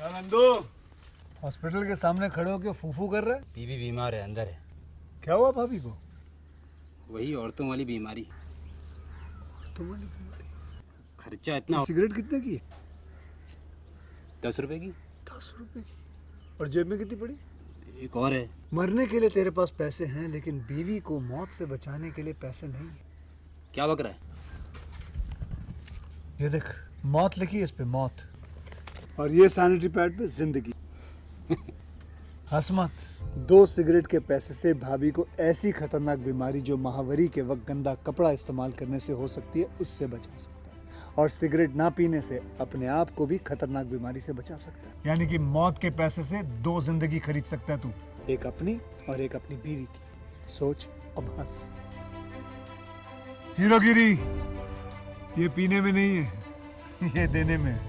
Nandu hospital के सामने खड़े होकर फूफू कर रहा है। बीवी बीमार है, अंदर है। क्या हुआ भाभी को? वही औरतों वाली बीमारी। खर्चा इतना। सिगरेट कितने की है? 10 रुपए की। 10 रुपए की। और जेब में कितनी पड़ी? एक और है। मरने के लिए तेरे पास पैसे हैं, लेकिन बीवी को मौत से बचाने के लिए पैसे नहीं है। क्या बक रहा है? ये देख, मौत लिखी है इस पे, मौत। और ये सैनिटरी पैड पे जिंदगी। हंस मत। 2 सिगरेट के पैसे से भाभी को ऐसी खतरनाक बीमारी जो महावरी के वक्त गंदा कपड़ा इस्तेमाल करने से हो सकती है, उससे बचा सकता है। और सिगरेट ना पीने से अपने आप को भी खतरनाक बीमारी से बचा सकता है। यानी कि मौत के पैसे से 2 जिंदगी खरीद सकता है तू, एक अपनी और एक अपनी बीवी की। सोच अब हंस। हीरोगिरी ये पीने में नहीं है, ये देने में है।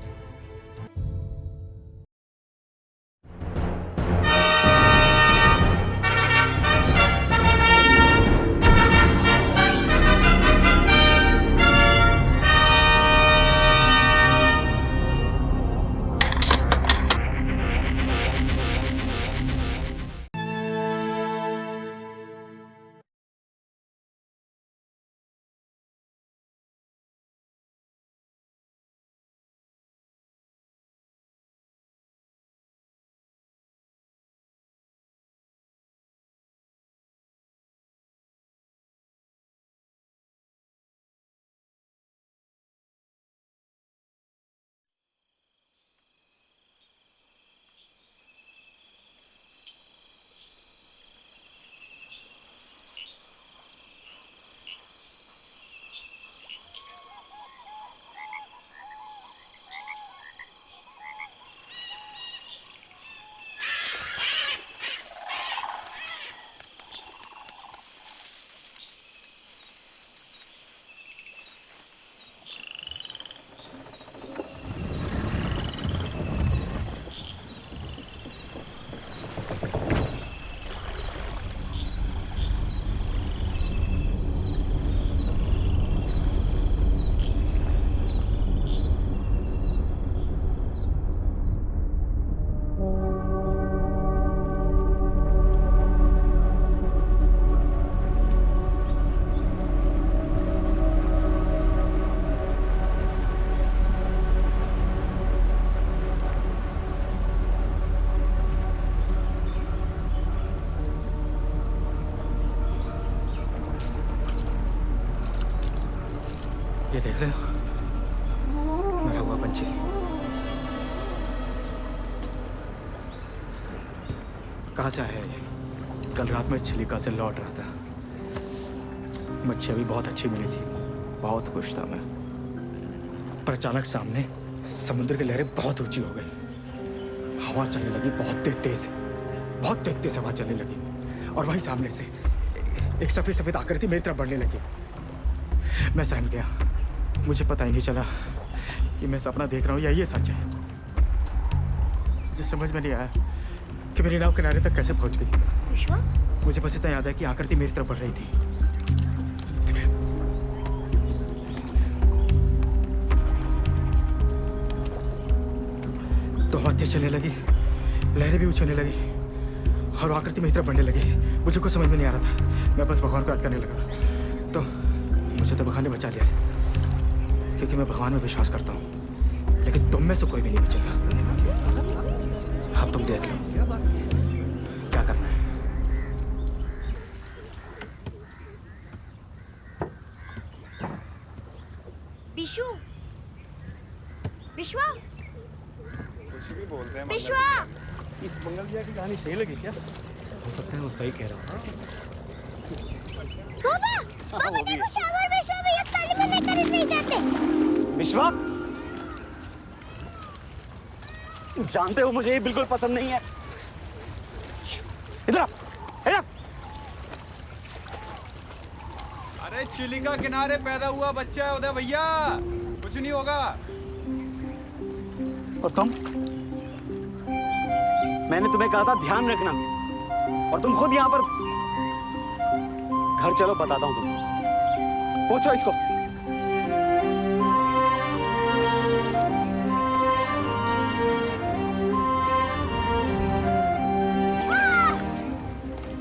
ये देख रहे हो, मरा हुआ पंछी। कहाँ से आया ये? कल रात में चिलिका से लौट रहा था। मच्छी अभी बहुत अच्छी मिली थी, बहुत खुश था मैं। पर अचानक सामने समुद्र की लहरें बहुत ऊंची हो गई। हवा चलने लगी बहुत तेज बहुत तेज हवा चलने लगी। और वहीं सामने से एक सफेद सफेद आकृति मेरी तरफ बढ़ने लगी। मैं सहम गया। मुझे पता ही नहीं चला कि मैं सपना देख रहा हूँ या ये सच है। मुझे समझ में नहीं आया कि मेरी नाव किनारे तक कैसे पहुंच गई। विश्वा? मुझे बस इतना याद है कि आकृति मेरी तरफ बढ़ रही थी। तो हवा तेज चलने लगी, लहरें भी उछलने लगी और आकृति मेरी तरफ बढ़ने लगी। मुझे कुछ समझ में नहीं आ रहा था। मैं बस भगवान को याद करने लगा। तो मुझे तो भगवान ने बचा लिया, क्योंकि मैं भगवान में विश्वास करता हूँ। लेकिन तुम में से कोई भी नहीं बचेगा। अब तुम देख लो क्या करना है। विशु, विश्वा, कुछ भी बोलते हैं। विश्वा, मंगल भैया की कहानी सही लगी क्या? हो सकता है वो सही कह रहा हूँ। पापा देखो, शावर में विश्वा भैया पानी में लेकर नहीं जाते। विश्वा, जानते हो मुझे ये बिल्कुल पसंद नहीं है। इधर आ, इधर। अरे चिलिका किनारे पैदा हुआ बच्चा है उदय भैया, कुछ नहीं होगा। और तुम? मैंने तुम्हें कहा था ध्यान रखना, और तुम खुद यहाँ पर। घर चलो, बताता हूँ तुमको। पूछो इसको।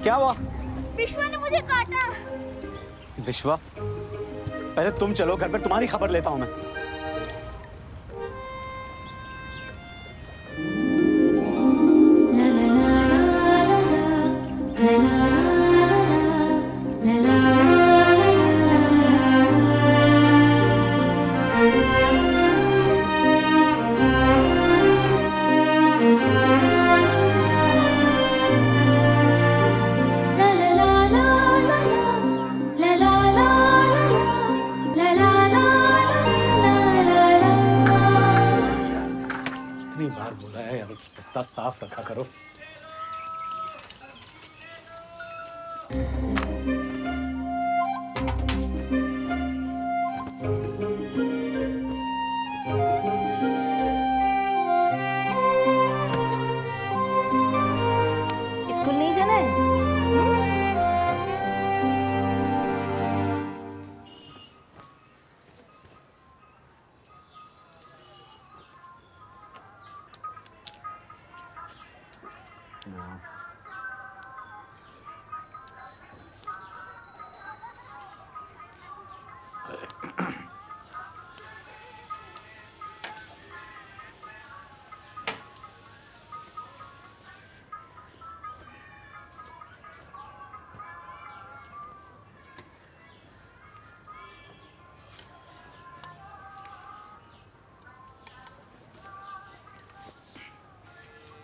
क्या हुआ? विश्वा ने मुझे काटा। विश्वा, पहले तुम चलो घर पे, तुम्हारी खबर लेता हूं मैं। कितनी बार बोला है यार, रास्ता साफ रखा करो। स्कूल नहीं जाना है?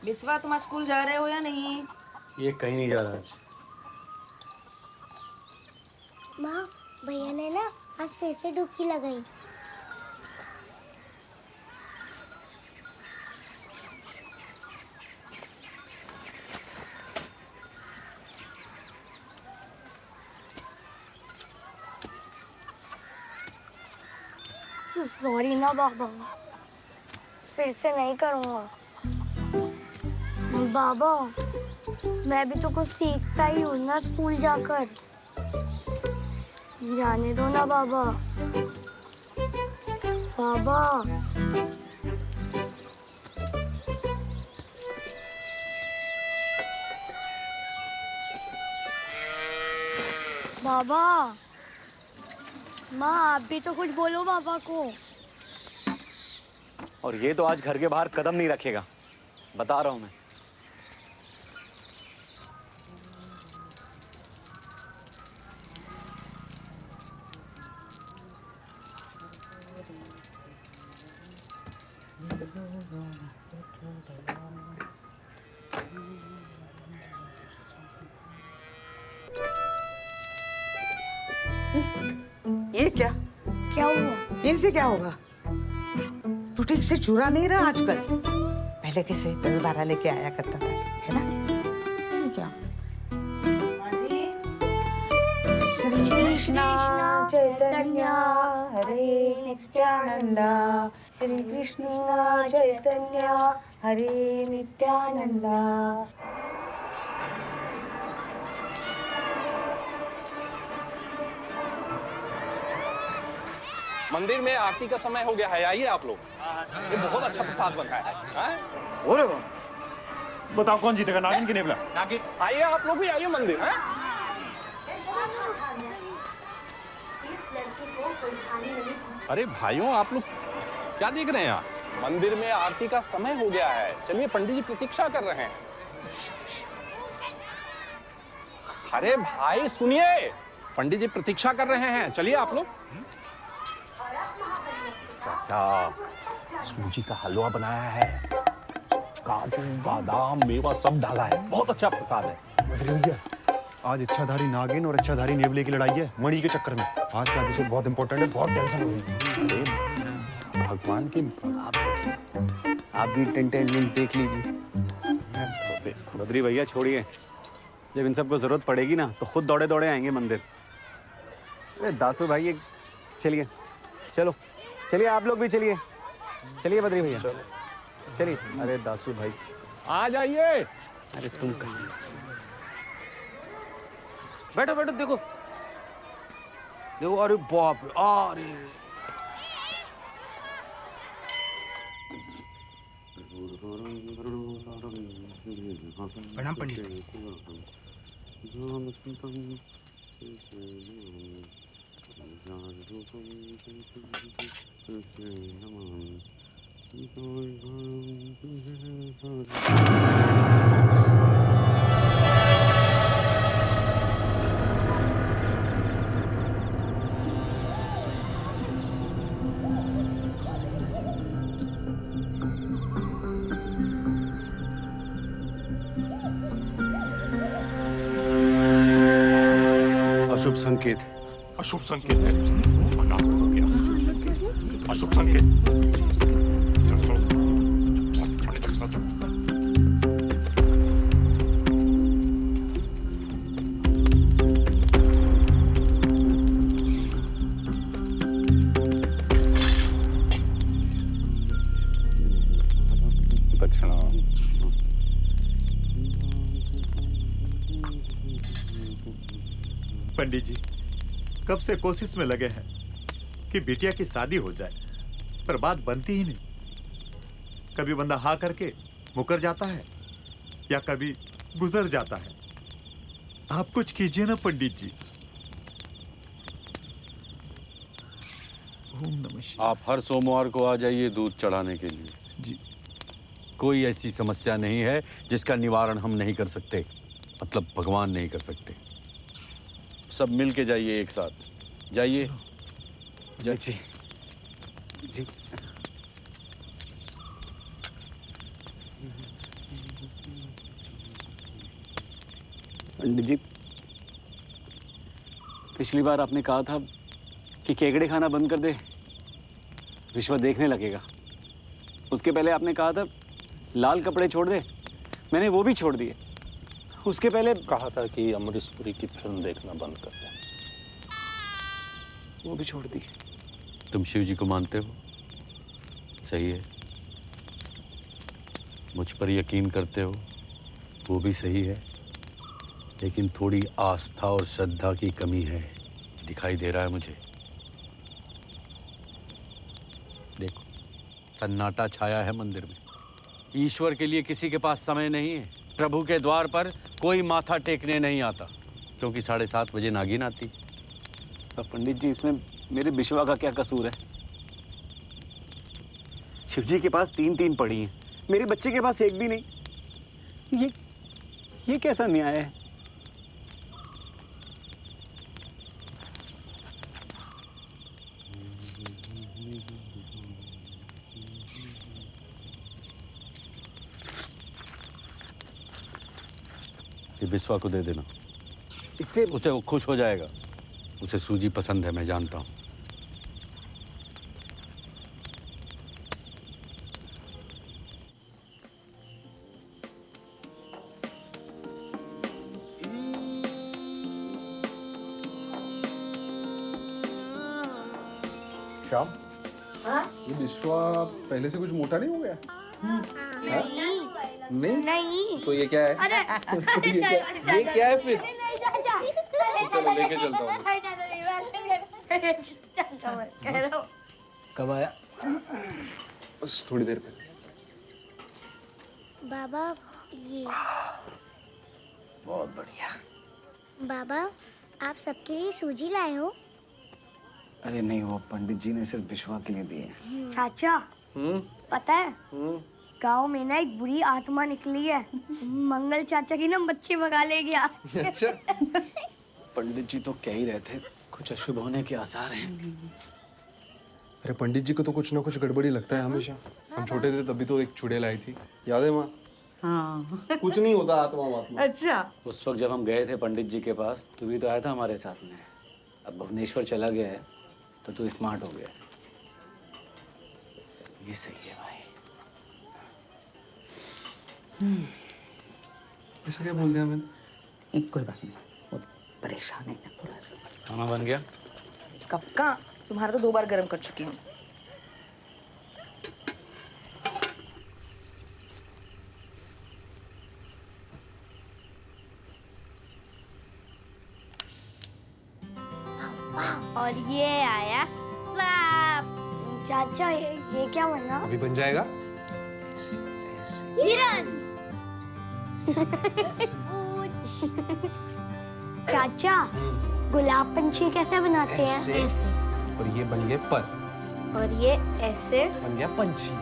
बिस्वा, तुम आज स्कूल जा रहे हो या नहीं? ये कहीं नहीं जा रहा आज। माँ, भैया ने ना आज फिर से डुबकी लगाई। सॉरी ना बाबा, फिर से नहीं करूँगा। बाबा, मैं भी तो कुछ सीखता ही हूँ ना स्कूल जाकर। जाने दो ना बाबा। बाबा, बाबा, माँ आप भी तो कुछ बोलो पापा को। और ये तो आज घर के बाहर कदम नहीं रखेगा, बता रहा हूं मैं। ये क्या? क्या हुआ? इनसे क्या होगा? तू ठीक से चुरा नहीं रहा आजकल। पहले कैसे 10-12 लेके आया करता था, है ना? ये क्या? श्री कृष्ण चैतन्य हरे नित्यानंद, श्री कृष्ण चैतन्य हरे नित्यानंद। मंदिर में आरती का समय हो गया है, आइए आप लोग। ये बहुत अच्छा प्रसाद बना है, हाँ? ओरे बताओ कौन जीतेगा, नागिन की नेवला? नागिन, आइए आप लोग भी आइए मंदिर, हाँ? अरे भाइयों, आप लोग क्या देख रहे हैं यहाँ? मंदिर में आरती का समय हो गया है, चलिए पंडित जी प्रतीक्षा कर रहे हैं। अरे भाई सुनिए, पंडित जी प्रतीक्षा कर रहे हैं, चलिए आप लोग। क्या सूजी का हलवा बनाया है, काजू बादाम मेवा सब डाला है, बहुत अच्छा प्रसाद है। भैया, आज इच्छाधारी नागिन और इच्छाधारी नेवले की लड़ाई है मणि के चक्कर में। आज का एपिसोड बहुत इंपॉर्टेंट है, बहुत टेंशन हो रही है। भगवान की आप भी एंटरटेनमेंट देख लीजिए। बद्री भैया छोड़िए, जब इन सबको जरूरत पड़ेगी ना तो खुद दौड़े दौड़े आएंगे मंदिर। अरे दासू भाई, ये चलिए, चलो चलिए, आप लोग भी चलिए, चलिए बद्री भैया चलिए। अरे दासू भाई आ जाइए। अरे तुम कहाँ? बैठो बैठो, देखो देखो, अरे बाप रे, अरे प्रणाम पंडित। अशुभ संकेत। अशुभ संकेत है। अनाथ हो गया। अशुभ संकेत। चलो, पंडित के साथ चलो। दक्षिणा। पंडित जी कब से कोशिश में लगे हैं कि बिटिया की शादी हो जाए, पर बात बनती ही नहीं। कभी बंदा हाँ करके मुकर जाता है या कभी गुजर जाता है। आप कुछ कीजिए ना पंडित जी। ओम नमः शिवाय। आप हर सोमवार को आ जाइए दूध चढ़ाने के लिए। जी। कोई ऐसी समस्या नहीं है जिसका निवारण हम नहीं कर सकते, मतलब भगवान नहीं कर सकते। सब मिल के जाइए एक साथ। जाइए। जी जी। पंडित जी, पिछली बार आपने कहा था कि केकड़े खाना बंद कर दे, रिश्वत देखने लगेगा। उसके पहले आपने कहा था लाल कपड़े छोड़ दे, मैंने वो भी छोड़ दिए। उसके पहले कहा था कि अमरीशपुरी की फिल्म देखना बंद कर दे, वो भी छोड़ दी। तुम शिव जी को मानते हो, सही है। मुझ पर यकीन करते हो, वो भी सही है। लेकिन थोड़ी आस्था और श्रद्धा की कमी है, दिखाई दे रहा है मुझे। देखो, सन्नाटा छाया है मंदिर में। ईश्वर के लिए किसी के पास समय नहीं है। प्रभु के द्वार पर कोई माथा टेकने नहीं आता, क्योंकि 7:30 बजे नागिन आती। तो पंडित जी, इसमें मेरे बिश्वा का क्या कसूर है? शिव जी के पास 3 पड़ी हैं, मेरे बच्चे के पास एक भी नहीं। ये कैसा न्याय है? ये बिस्वा को दे देना, इससे उसे वो खुश हो जाएगा। उसे सूजी पसंद है, मैं जानता हूँ। श्याम, ये विश्वा पहले से कुछ मोटा नहीं हो गया? नहीं नहीं तो ये क्या है? ये क्या है फिर? चलो लेके चलता हूँ। कब आया? बस थोड़ी देर में। बाबा ये बहुत बढ़िया। बाबा, आप सबके लिए सूजी लाए हो? अरे नहीं, वो पंडित जी ने सिर्फ बिश्वा के लिए दिए। चाचा, पता है गांव में ना एक बुरी आत्मा निकली है। मंगल चाचा की ना मच्छी भगा ले गया। अच्छा। पंडित जी तो कह ही रहे थे कुछ अशुभ होने के आसार हैं। अरे पंडित जी को तो कुछ ना कुछ गड़बड़ी लगता है हमेशा। हम छोटे थे तभी तो एक चुड़ैल आई थी, याद है माँ? हाँ। कुछ नहीं होता आत्मा। अच्छा। उस वक्त जब हम गए थे पंडित जी के पास, तू भी तो आया था हमारे साथ में। अब भुवनेश्वर चला गया है तो तू स्मार्ट हो गया। ये सही है भाई। ऐसा क्या बोल दिया मैंने? कोई बात नहीं, वो परेशान है ना थोड़ा सा। खाना बन गया? कब का? तुम्हारा तो 2 बार गर्म कर चुकी हूँ। और ये आया स्लैप्स। चाचा, ये क्या बना? अभी बन जाएगा। हिरन। चाचा गुलाब पंछी कैसे बनाते हैं? ऐसे। और ये बन गए पर, और ये ऐसे बन गया पंछी।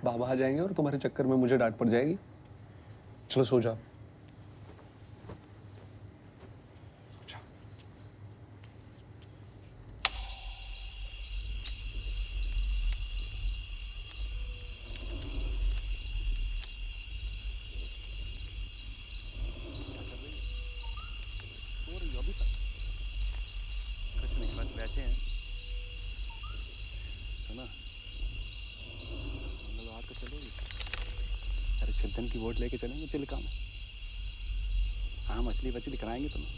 बाबा आ जाएंगे और तुम्हारे चक्कर में मुझे डांट पड़ जाएगी। चलो सो जाओ। बैठे हैं है ना, मंगलवार को चलोगी? अरे छिद्दन की वोट लेके चलेंगे चिल्का में। हाँ मछली वछली दिखाएंगे तुम्हें,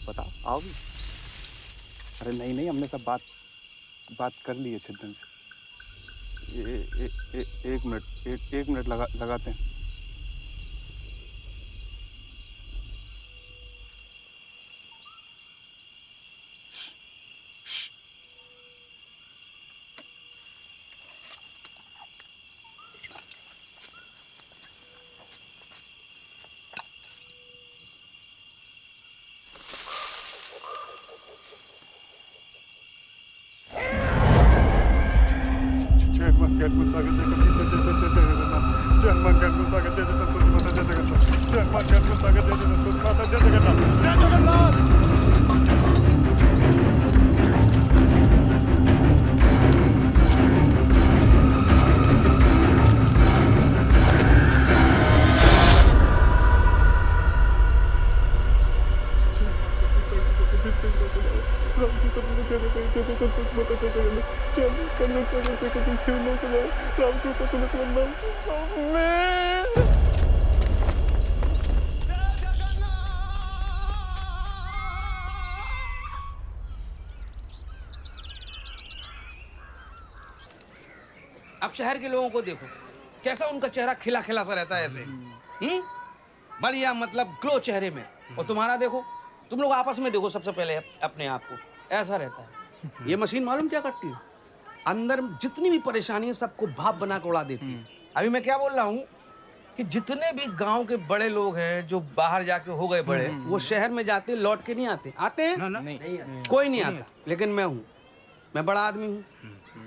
बताओ आओगी? अरे नहीं नहीं, हमने सब बात कर ली है छिद्दन से। एक मिनट लगाते हैं। अब शहर के लोगों को देखो, कैसा उनका चेहरा खिला खिला सा रहता है ऐसे, बढ़िया मतलब ग्लो चेहरे में। और तुम्हारा देखो, तुम लोग आपस में देखो सबसे पहले अपने आप को, ऐसा रहता है। ये मशीन मालूम क्या करती है? अंदर जितनी भी परेशानी है सबको भाप बना के उड़ा देती है। अभी मैं क्या बोल रहा हूँ कि जितने भी गांव के बड़े लोग हैं जो बाहर जाके हो गए बड़े, वो शहर में जाते लौट के नहीं आते। आते हैं? नहीं। कोई नहीं आता। लेकिन मैं हूँ, मैं बड़ा आदमी हूँ,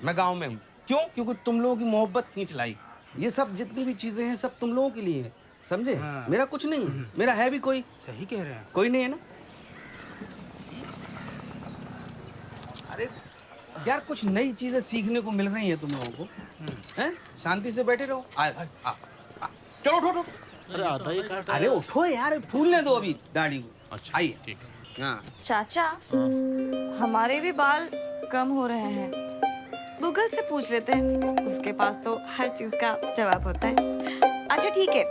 मैं गाँव में हूँ। क्यों? क्योंकि तुम लोगों की मोहब्बत खींच लाई। ये सब जितनी भी चीजें हैं सब तुम लोगों के लिए है, समझे? मेरा कुछ नहीं है, मेरा है भी कोई? सही कह रहे हैं। कोई नहीं है ना। अरे यार कुछ नई चीजें सीखने को मिल रही हैं तुम लोगों को, हैं? शांति से बैठे रहो। चलो उठो। अरे आधा ही काट। अरे उठो यार, फूलने दो अभी दाढ़ी को। अच्छा आइए। ठीक है। हाँ चाचा, हमारे भी बाल कम हो रहे हैं। गूगल से पूछ लेते हैं, उसके पास तो हर चीज का जवाब होता है। अच्छा ठीक है,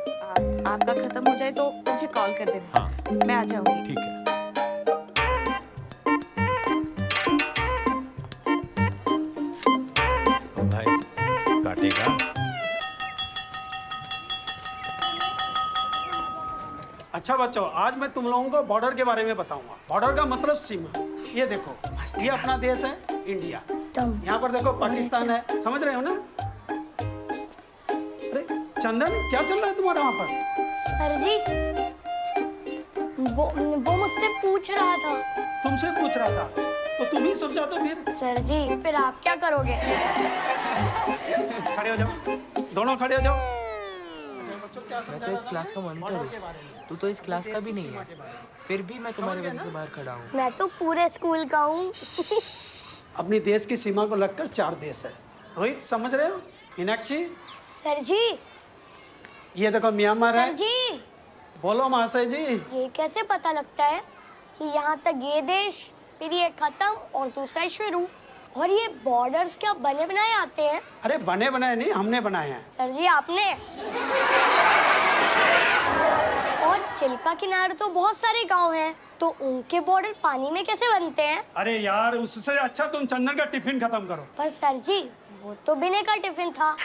आपका खत्म हो जाए तो मुझे कॉल कर देना। हाँ। मैं आ जाऊंगी। ठीक है। भाई काटेगा? अच्छा बच्चों, आज मैं तुम लोगों को बॉर्डर के बारे में बताऊंगा। बॉर्डर का मतलब सीमा। ये देखो, ये अपना देश है इंडिया। यहाँ पर देखो पाकिस्तान है, समझ रहे हो ना? अरे चंदन, क्या चल रहा है तुम्हारा वहाँ पर? सर जी, वो मुझसे पूछ रहा था। तुमसे पूछ रहा था तो तुम ही समझा दो फिर। सर जी फिर आप क्या करोगे? खड़े हो जाओ, दोनों खड़े हो जाओ। मैं तो इस क्लास का मॉनिटर हूँ, तू तो इस क्लास का भी नहीं है, फिर भी मैं तुम्हारी वजह से बाहर खड़ा हूँ। मैं तो पूरे स्कूल का हूँ। अपनी देश की सीमा को लगकर 4 देश है। रोहित समझ रहे हो? मीनाक्षी? सर जी। ये देखो म्यांमार है। सर जी। बोलो महाशय जी। ये कैसे पता लगता है कि यहाँ तक ये देश, फिर ये खत्म और दूसरा शुरू? और ये बॉर्डर्स क्या बने बनाए आते हैं? अरे बने बनाए नहीं, हमने बनाए हैं। सर जी आपने? और चिल्का किनारे तो बहुत सारे गांव हैं, तो उनके बॉर्डर पानी में कैसे बनते हैं? अरे यार, उससे अच्छा तुम चंदन का टिफिन खत्म करो। पर सर जी वो तो विनय का टिफिन था।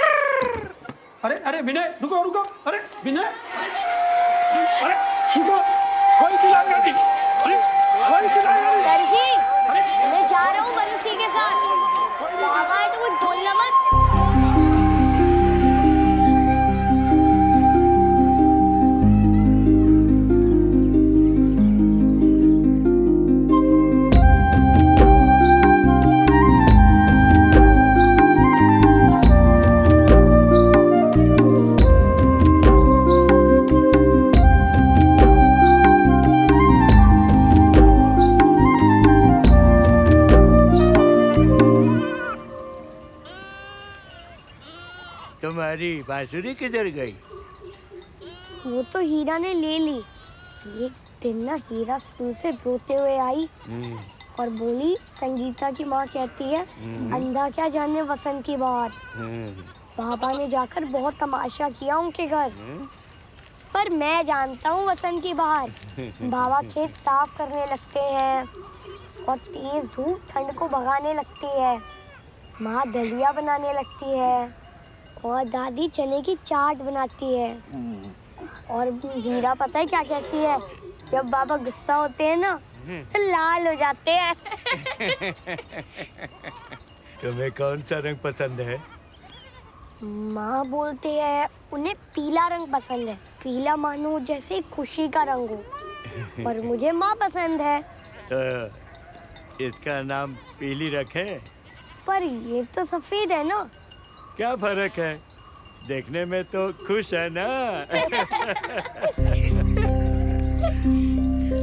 अरे विनय, रुको रुको। अरे विनय, अरे रुको, कोई चिल्लाएगा नहीं। अरे कोई चिल्लाएगा नहीं। सर जी मैं जा रहा हूँ बंसी के साथ। बाबा है तो कुछ बोलना मत। तुम्हारी बांसुरी किधर गई? वो तो हीरा ने ले ली। एक दिन ना हीरा स्कूल से रोते हुए आई और बोली संगीता की माँ कहती है अंधा क्या जाने वसंत की बात। पापा ने जाकर बहुत तमाशा किया उनके घर, पर मैं जानता हूँ वसंत की बात। बाबा खेत साफ करने लगते हैं और तेज धूप ठंड को भगाने लगती है। माँ दलिया बनाने लगती है और दादी चने की चाट बनाती है। और हीरा पता है क्या कहती है? जब बाबा गुस्सा होते हैं ना तो लाल हो जाते हैं। तुम्हें कौन सा रंग पसंद है? माँ बोलते हैं उन्हें पीला रंग पसंद है। पीला मानो जैसे खुशी का रंग हो। और मुझे माँ पसंद है। तो इसका नाम पीली रखें? पर ये तो सफेद है ना। क्या फर्क है? देखने में तो खुश है ना।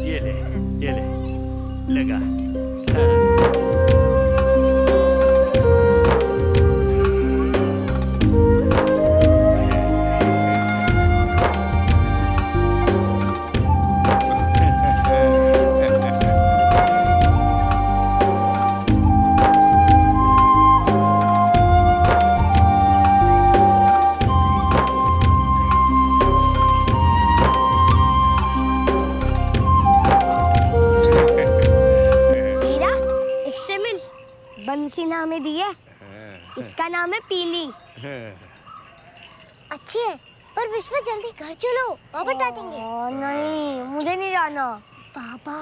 ये ले लगा। बंसी नाम है दी है। इसका नाम है पीली। अच्छी है, पर विश्व जल्दी घर चलो, पापा डांटेंगे। नहीं, मुझे नहीं जाना। पापा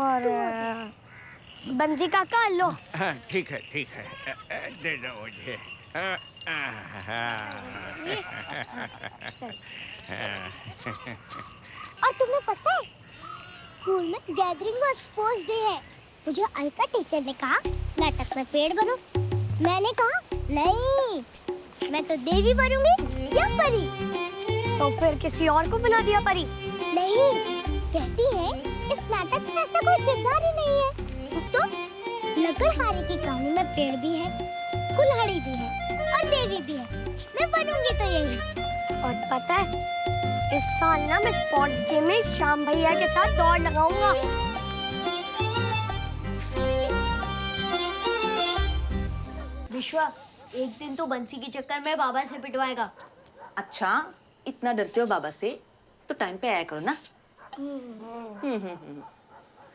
और बंसी काका लो। ठीक है दे दो मुझे। और तुम्हें पता है स्कूल में गैदरिंग और स्पोर्ट्स डे है। मुझे अलका टीचर ने कहा नाटक में पेड़ बनो। मैंने कहा नहीं, मैं तो देवी बनूंगी या परी। तो फिर किसी और को बना दिया परी? नहीं, कहती है इस नाटक में ऐसा कोई किरदार ही नहीं है। तो लकड़हारे की कहानी में पेड़ भी है, कुल्हाड़ी भी है और देवी भी है। मैं बनूंगी तो यही। और पता है इस साल ना मैं स्पोर्ट्स डे में श्याम भैया के साथ दौड़ लगाऊंगा। विश्वा, एक दिन तो बंसी के चक्कर में बाबा से पिटवाएगा। अच्छा, इतना डरते हो बाबा से तो टाइम पे आया करो ना।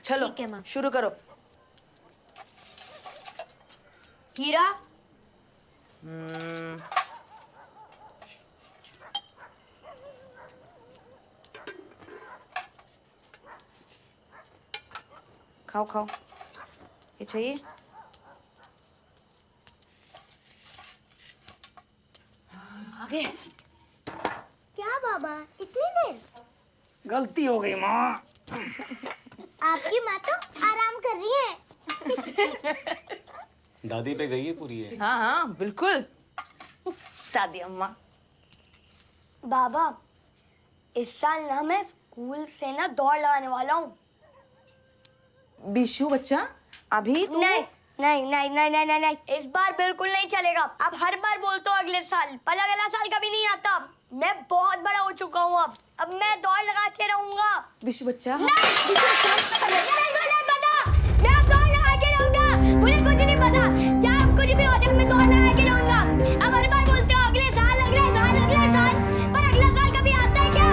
चलो ठीक है माँ। शुरू करो। हीरा, खाओ खाओ, ये चाहिए? आगे। क्या बाबा, इतनी देर? गलती हो गई माँ। आपकी माँ तो आराम कर रही है। दादी पे गई है पूरी है। हाँ बिल्कुल। दादी अम्मा। बाबा इस साल ना मैं स्कूल से ना दौड़ लगाने वाला हूँ। बिशु बच्चा, अभी तू... नहीं, इस बार बिल्कुल नहीं चलेगा। अब हर बार बोलते हो अगले साल, पर अगला साल कभी नहीं आता। मैं बहुत बड़ा हो चुका हूँ अब मैं दौड़ लगा के रहूंगा। बिशु बच्चा, मैं दौड़ लगा के रहूंगा। मुझे कुछ नहीं पता, चाहे कुछ भी हो जाए मैं दौड़ लगा के रहूंगा। अब हर बार बोलते हो अगले साल, पर अगला साल कभी आता है क्या?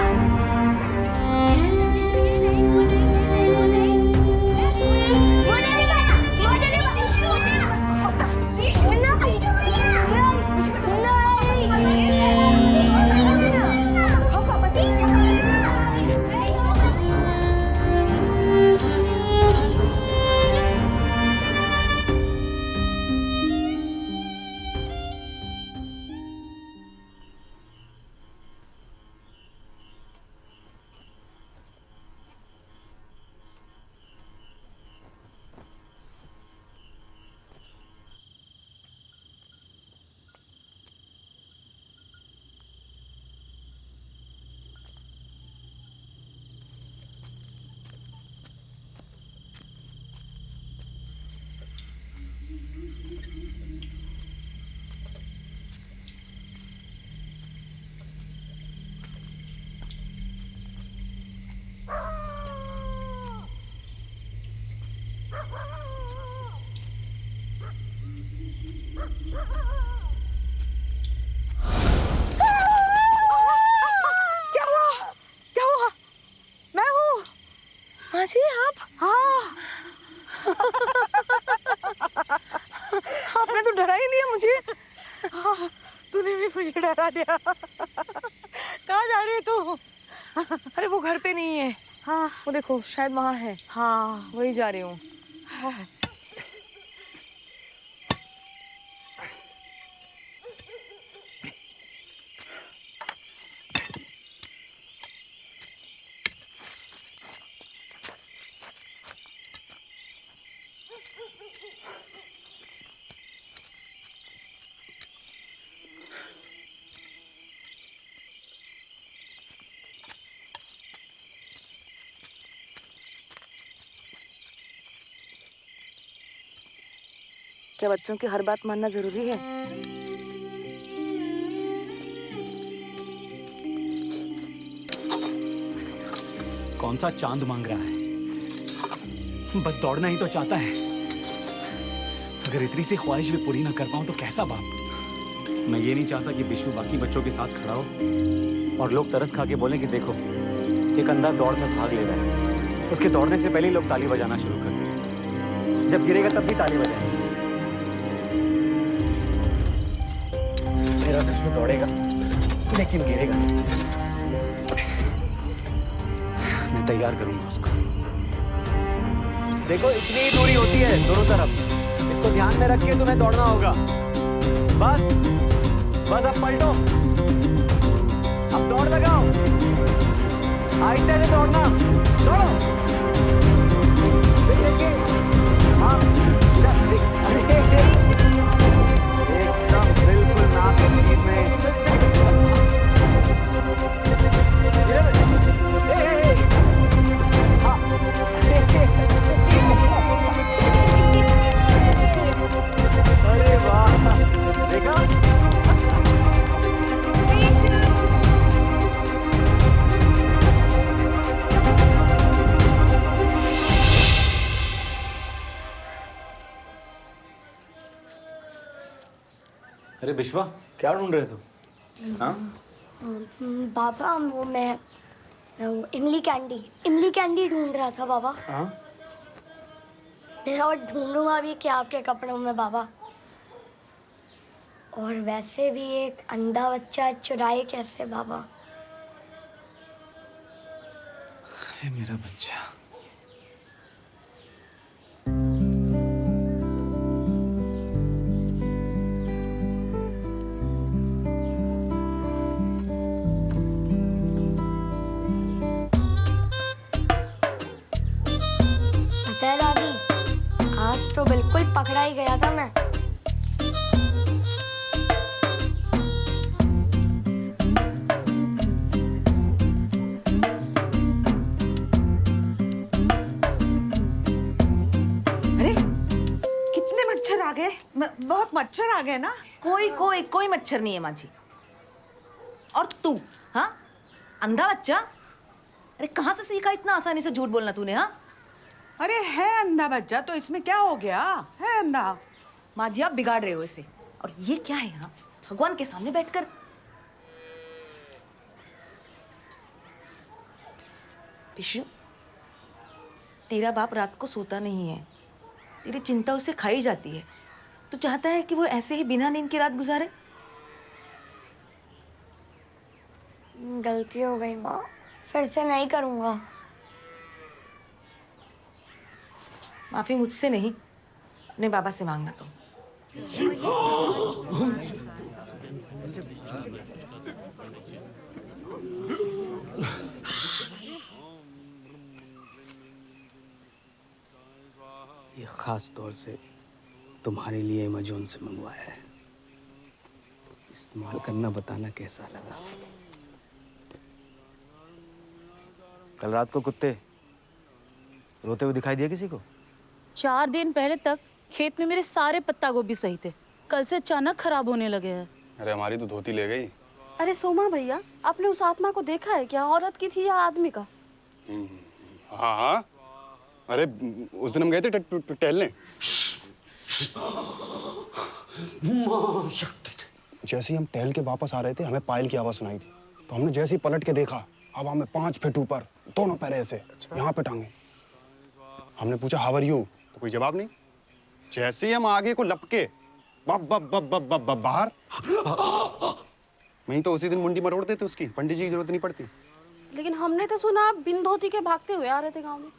क्या हुआ? क्या हुआ? मैं हूँ। माँ जी आप? हाँ। आपने तो डरा ही दिया मुझे। हाँ, तूने भी मुझे डरा दिया। कहाँ जा रही है तू? अरे वो घर पे नहीं है। हाँ, वो देखो शायद वहाँ है। हाँ, वही जा रही हूँ। हाँ। क्या बच्चों की हर बात मानना जरूरी है? कौन सा चांद मांग रहा है? बस दौड़ना ही तो चाहता है। अगर इतनी सी ख्वाहिश भी पूरी ना कर पाऊं तो कैसा बाप। मैं ये नहीं चाहता कि बिशु बाकी बच्चों के साथ खड़ा हो और लोग तरस खा के बोलें कि देखो एक अंधा दौड़ में भाग ले रहा है। उसके दौड़ने से पहले ही लोग ताली बजाना शुरू कर दें। जब गिरेगा तब भी ताली बजाएंगे। मेरा बिशु दौड़ेगा लेकिन गिरेगा। मैं तैयार करूंगा उसको। देखो इतनी ही दूरी होती है दोनों तरफ। इसको ध्यान में रख के तुम्हें दौड़ना होगा। बस अब पलटो। अब दौड़ लगाओ। आहिस्ते से दौड़ना। दौड़ो। देखिए। हाँ। एकदम बिल्कुल नाक के सीध में। अरे वाह, देखा? अरे विश्वा, क्या ढूंढ रहे तू? हाँ? बाबा वो मैं इमली कैंडी ढूंढ रहा था बाबा। हाँ? मैं और ढूंढूंगा भी क्या आपके कपड़ों में बाबा। और वैसे भी एक अंधा बच्चा चुराए कैसे बाबा? अरे मेरा बच्चा। पता है दादी, आज तो बिल्कुल पकड़ा ही गया था मैं। बहुत मच्छर आ गए ना। कोई मच्छर नहीं है माँ जी। और तू हाँ अंधा बच्चा, अरे कहाँ से सीखा इतना आसानी से झूठ बोलना तूने? हाँ अरे है अंधा बच्चा तो इसमें क्या हो गया? है अंधा। माँ जी आप बिगाड़ रहे हो इसे। और ये क्या है यहाँ भगवान के सामने बैठकर? विशु, तेरा बाप रात को सोता नहीं है, तेरी चिंता उसे खाई जाती है। तो चाहता है कि वो ऐसे ही बिना नींद की रात गुजारे। गलती हो गई माँ, फिर से नहीं करूँगा। माफी मुझसे नहीं, अपने बाबा से मांगना तुम। ये खास तौर से तुम्हारे लिए अमेज़न से मंगवाया है। इस्तेमाल करना, बताना कैसा लगा। कल रात को कुत्ते रोते हुए दिखाई दिया किसी को? 4 दिन पहले तक खेत में मेरे सारे पत्ता गोभी सही थे, कल से अचानक खराब होने लगे हैं। अरे हमारी तो धोती ले गई। अरे सोमा भैया, आपने उस आत्मा को देखा है क्या? औरत की थी या आदमी का? हाँ हाँ, अरे उस दिन हम गए थे टहलने। मां शक्ति। जैसे ही हम टहल के वापस आ रहे थे हमें पायल की आवाज सुनाई दी, तो हमने जैसे ही पलट के देखा हवा में 5 फीट ऊपर दोनों पैर ऐसे यहाँ पे टांगे। हमने पूछा हाउ आर यू, तो कोई जवाब नहीं। जैसे ही हम आगे को लपके बाहर, वहीं तो उसी दिन मुंडी मरोड़ देते उसकी, पंडित जी की जरूरत नहीं पड़ती। लेकिन हमने तो सुना आप बिन धोती के भागते हुए आ रहे थे गांव में।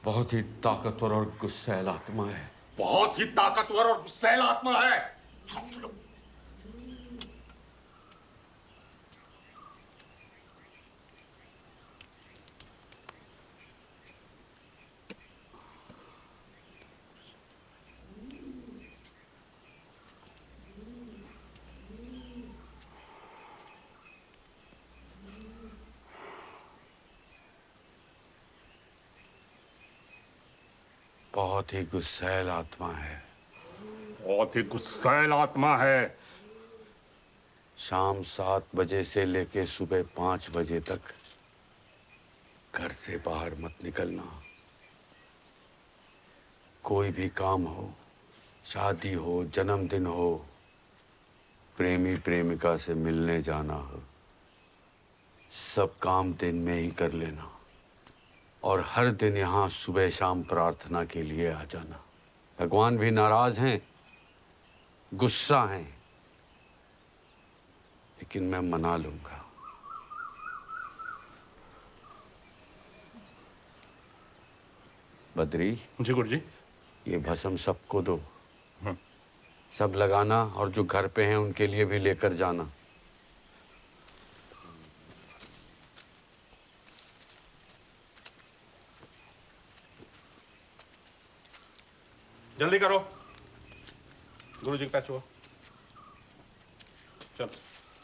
बहुत ही ताकतवर और गुस्सैल आत्मा है। बहुत ही ताकतवर और गुस्सैल आत्मा है। बहुत ही गुस्सैल आत्मा है। बहुत ही गुस्सैल आत्मा है। शाम 7 बजे से लेके सुबह 5 बजे तक घर से बाहर मत निकलना। कोई भी काम हो, शादी हो, जन्मदिन हो, प्रेमी प्रेमिका से मिलने जाना हो, सब काम दिन में ही कर लेना। और हर दिन यहाँ सुबह शाम प्रार्थना के लिए आ जाना। भगवान भी नाराज हैं, गुस्सा हैं, लेकिन मैं मना लूंगा। बद्री जी गुरुजी। ये भस्म सबको दो, सब लगाना, और जो घर पे हैं उनके लिए भी लेकर जाना। जल्दी करो, गुरुजी के पैच हुआ। चलो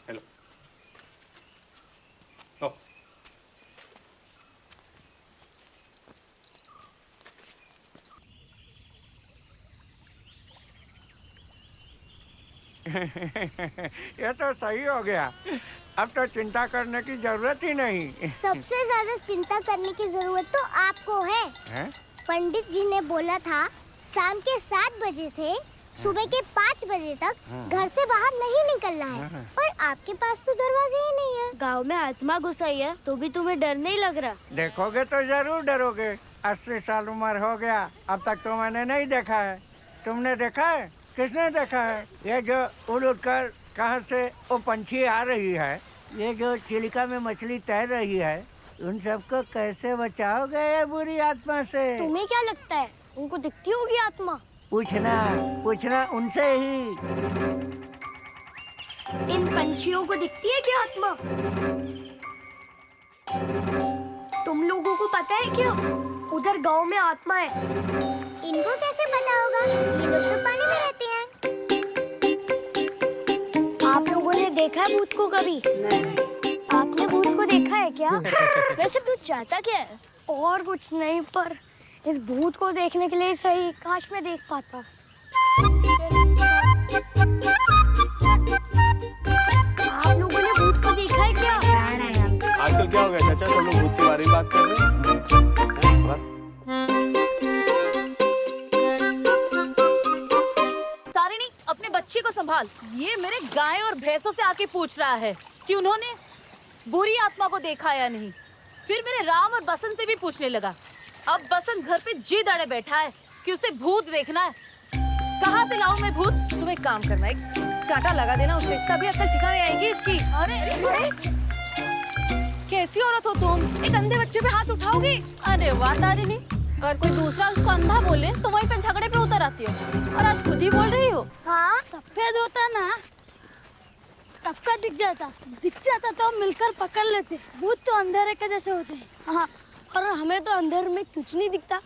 हेलो। ये तो सही हो गया, अब तो चिंता करने की जरूरत ही नहीं। सबसे ज्यादा चिंता करने की जरूरत तो आपको है। पंडित जी ने बोला था शाम के 7 बजे थे सुबह के 5 बजे तक घर से बाहर नहीं निकलना है, और आपके पास तो दरवाजे ही नहीं है। गांव में आत्मा घुस आई है तो भी तुम्हें डर नहीं लग रहा? देखोगे तो जरूर डरोगे। 80 साल उम्र हो गया, अब तक तो मैंने नहीं देखा है। तुमने देखा है? किसने देखा है? ये जो उड़ उड़ कर कहाँ से वो पंछी आ रही है, ये जो चिलिका में मछली तैर रही है, उन सबको कैसे बचाओगे ये बुरी आत्मा से? तुम्हें क्या लगता है उनको दिखती होगी आत्मा? पूछना उनसे ही। इन पंछियों को दिखती है क्या आत्मा? तुम लोगों को पता है क्या उधर गांव में आत्मा है? इनको कैसे पता होगा? ये लोग तो पानी में रहते हैं। आप लोगों ने देखा है भूत को कभी? नहीं। आपने भूत को देखा है क्या? वैसे तू चाहता क्या है? और कुछ नहीं, पर इस भूत को देखने के लिए सही काश मैं देख पाता। आप लोगों ने भूत को देखा है क्या? आजकल क्या हो गया चाचा, सब लोग भूत के बारे में बात कर रहे हैं। तारिणी, अपने बच्चे को संभाल। ये मेरे गाय और भैंसों से आके पूछ रहा है कि उन्होंने बुरी आत्मा को देखा या नहीं। फिर मेरे राम और बसंत से भी पूछने लगा। अब बसंत घर पे जिद अड़े बैठा है कि उसे भूत देखना है। कहाँ से लाऊं मैं भूत? तुम एक काम करना, एक चाटा लगा देना उसे, तभी अक्ल ठिकाने आएगी इसकी। अरे कैसी औरत हो तुम? एक अंधे बच्चे पे हाथ उठाओगी? अरे वाह तारिणी, अगर कोई दूसरा उसको अंधा बोले तो वहीं पे झगड़े पे उतर आती हो, और आज खुद ही बोल रही हो। हाँ, सफेद होता ना तब का दिख जाता तो हम मिलकर पकड़ लेते। भूत तो अंधेरे के जैसे होते हैं। हाँ, और हमें तो अंधेरे में कुछ नहीं दिखता।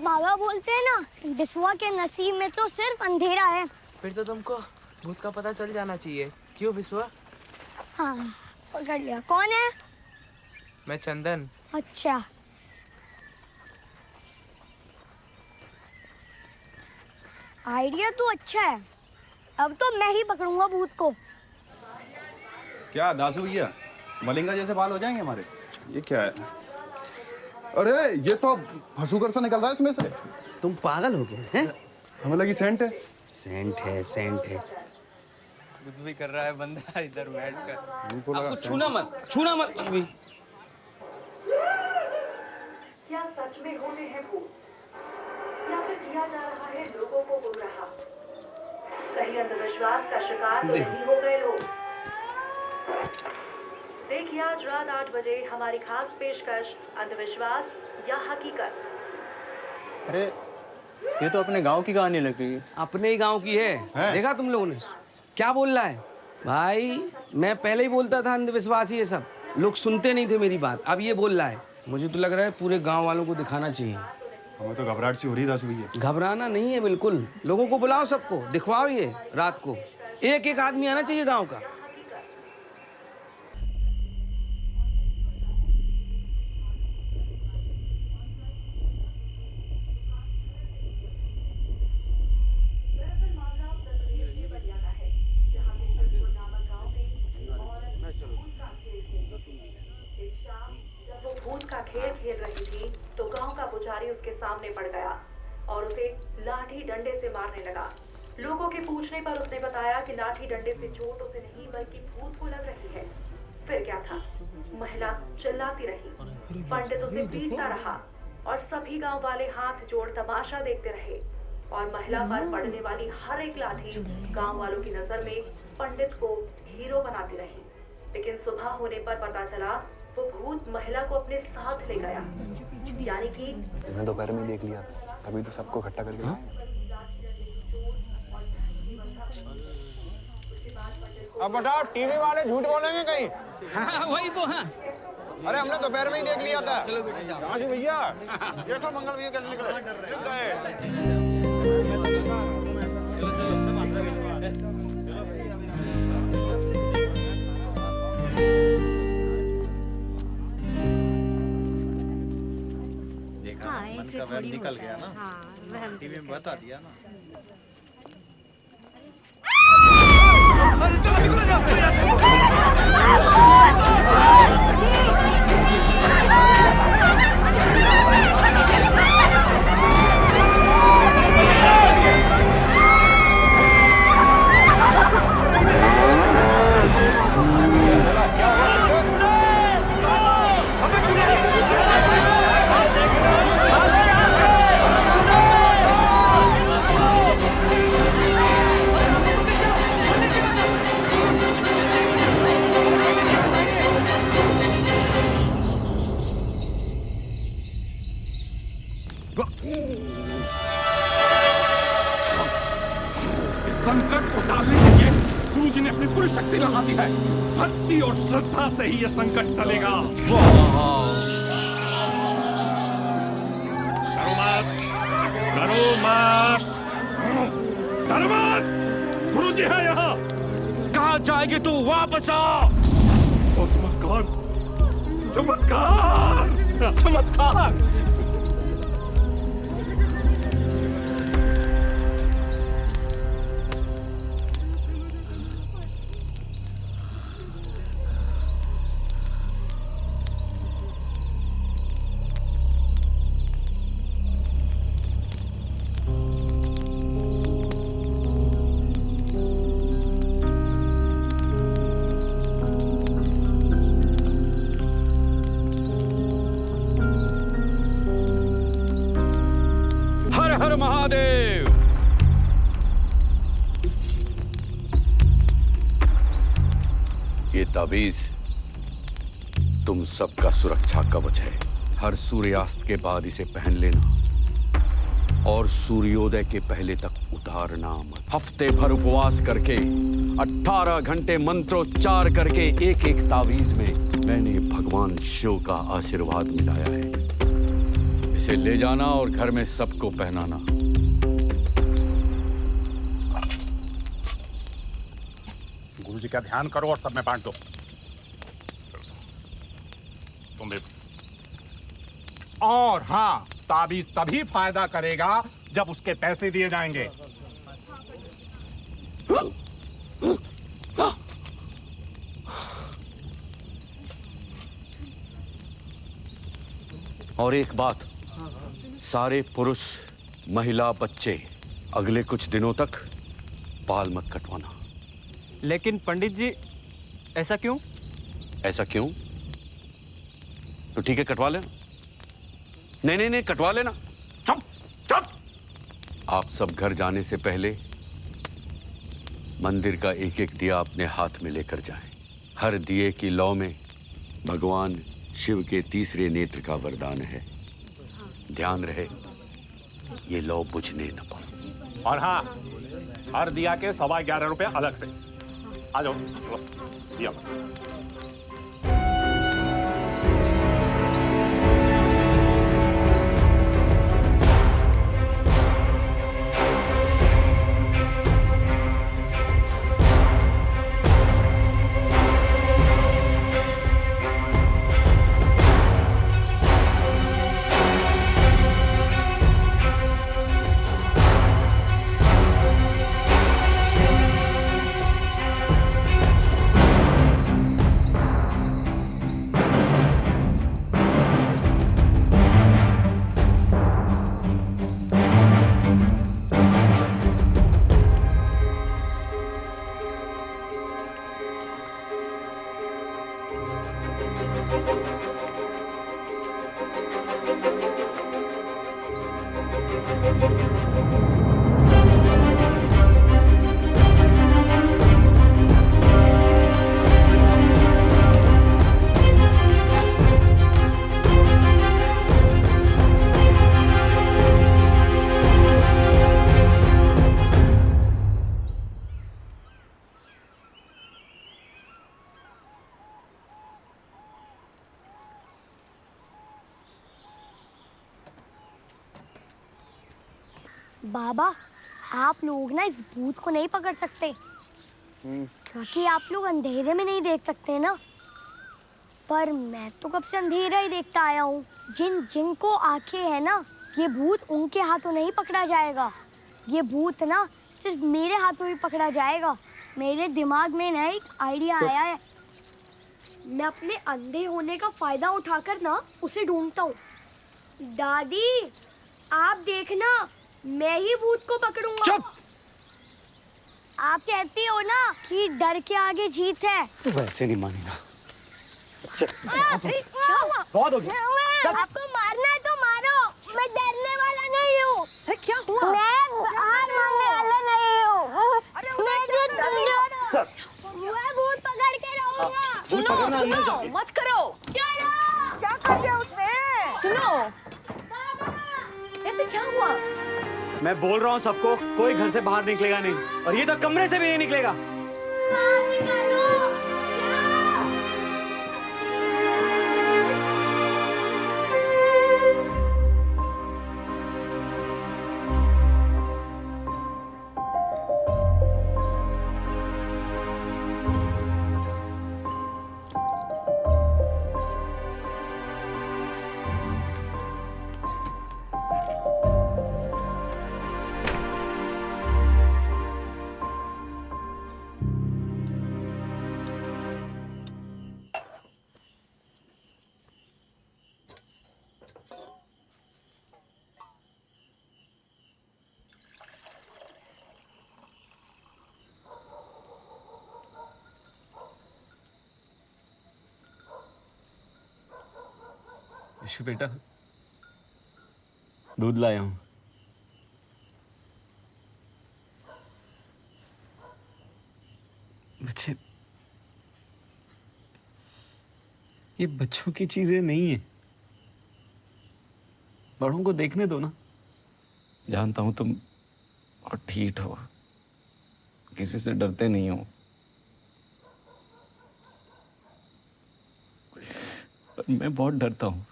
बाबा बोलते हैं ना, बिस्वा के नसीब में तो सिर्फ अंधेरा है। फिर तो तुमको भूत का पता चल जाना चाहिए। क्यों बिस्वा? हाँ, पकड़ लिया। कौन है? मैं चंदन। अच्छा, आइडिया तो अच्छा है। अब तो मैं ही पकड़ूंगा भूत को। क्या दासू भैया, मलिंगा जैसे बाल हो जाएंगे हमारे? ये क्या है? अरे ये तो भसूकर सा निकल रहा है इसमें से। तुम पागल हो गए हैं? हमें लगी सेंट है। सेंट है, सेंट है। कुछ भी कर रहा है बंदा इधर बैठकर। इनको लगा आपको छूना मत, छूना मत कुछ भी। क्या सच में होते हैं भूत या फिर किया जा रहा है लोगों को गुमराह? कहीं अंधविश्वास का शिकार तो नहीं हो गए लोग? देखिए आज रात 8 बजे हमारी खास पेशकश अंधविश्वास या हकीकत। अरे ये तो अपने गांव की कहानी लग रही है। अपने ही गांव की है। देखा तुम लोगों ने क्या बोल रहा है? भाई मैं पहले ही बोलता था अंधविश्वास ये सब, लोग सुनते नहीं थे मेरी बात। अब ये बोल रहा है। मुझे तो लग रहा है पूरे गांव वालों को दिखाना चाहिए। हमें तो घबराहट सी हो रही है 10 बजे। घबराना नहीं है बिल्कुल। लोगों को बुलाओ, सबको दिखवाओ। ये रात को एक एक आदमी आना चाहिए गांव का। का खेल खेल रही थी तो गांव का पुजारी उसके सामने पड़ गया और उसे लाठी डंडे से मारने लगा। लोगों के पूछने पर उसने बताया कि लाठी डंडे से चोट उसे नहीं बल्कि भूत को लग रही है। फिर क्या था, महिला चिल्लाती रही, पंडित उसे पीटता रहा और सभी गांव वाले हाथ जोड़ तमाशा देखते रहे और महिला पर पड़ने वाली हर एक लाठी गांव वालों की नजर में पंडित को हीरो बनाती रही। लेकिन सुबह होने पर पता चला वो भूत महिला को अपने साथ ले गया। यानी कि मैं दोपहर में देख लिया, अभी तो सबको इकट्ठा करके अब बताओ टीवी वाले झूठ बोलेंगे कहीं? हाँ वही तो है। अरे हमने दोपहर में ही देख लिया था। चलो भैया देखो मंगल भैया कैसे निकले। मन का वहम निकल गया ना। टीवी में बता दिया ना। अरे चलो निकलो यहाँ से। संकट को टालने के लिए गुरु जी ने अपनी पूरी शक्ति लगा दी है। भक्ति और श्रद्धा से ही ये संकट टलेगा। डरो मत, डरो मत। गुरु जी है यहाँ। कहाँ जाएगी तू? वापस आ। ओ चमत्कार, चमत्कार, चमत्कार। हर महादेव। ये ताबीज तुम सबका सुरक्षा कवच है। हर सूर्यास्त के बाद इसे पहन लेना और सूर्योदय के पहले तक उतारना मत। हफ्ते भर उपवास करके 18 घंटे मंत्रोच्चार करके एक एक ताबीज में मैंने भगवान शिव का आशीर्वाद मिलाया है। इसे ले जाना और घर में सबको पहनाना। गुरु जी का ध्यान करो और सब में बांट दो। तुम भी। और हाँ, ताबीज तभी फायदा करेगा जब उसके पैसे दिए जाएंगे। और एक बात, सारे पुरुष, महिला, बच्चे अगले कुछ दिनों तक बाल मत कटवाना। लेकिन पंडित जी, ऐसा क्यों? ऐसा क्यों? तो ठीक है, कटवा लेना। नहीं, कटवा लेना। चुप चुप। आप सब घर जाने से पहले मंदिर का एक एक दिया अपने हाथ में लेकर जाएं। हर दिए की लौ में भगवान शिव के तीसरे नेत्र का वरदान है। ध्यान रहे, ये लौ बुझने न पाए। और हाँ, हर दिया के 11.25 रुपए अलग से। आ जाओ, दिया। बाबा, आप लोग ना इस भूत को नहीं पकड़ सकते क्योंकि आप लोग अंधेरे में नहीं देख सकते ना। पर मैं तो कब से अंधेरा ही देखता आया हूँ। जिनको आंखें है ना, ये भूत उनके हाथों नहीं पकड़ा जाएगा। ये भूत ना सिर्फ मेरे हाथों ही पकड़ा जाएगा। मेरे दिमाग में ना एक आइडिया आया है। मैं अपने अंधे होने का फायदा उठाकर ना उसे ढूंढता हूँ। दादी, आप देखना, मैं ही भूत को पकड़ूंगा। चुप! आप कहती हो ना कि डर के आगे जीत है। तो वैसे नहीं मानेगा। क्या हुआ? बहुत हो गया। आपको मारना है तो मारो, मैं डरने वाला नहीं हूँ। क्या हुआ? मैं हार मानने वाला नहीं हूँ। मैं भूत पकड़ के रहूंगा। सुनो, मत करो। क्या कर दिया उसने? सुनो, ऐसे क्या हुआ? मैं बोल रहा हूँ सबको, कोई घर से बाहर निकलेगा नहीं, और ये तो कमरे से भी नहीं निकलेगा। यशु बेटा, दूध लाया हूं। बच्चे, ये बच्चों की चीजें नहीं है, बड़ों को देखने दो ना। जानता हूं तुम बहुत ठीठ हो, किसी से डरते नहीं हो, पर मैं बहुत डरता हूं।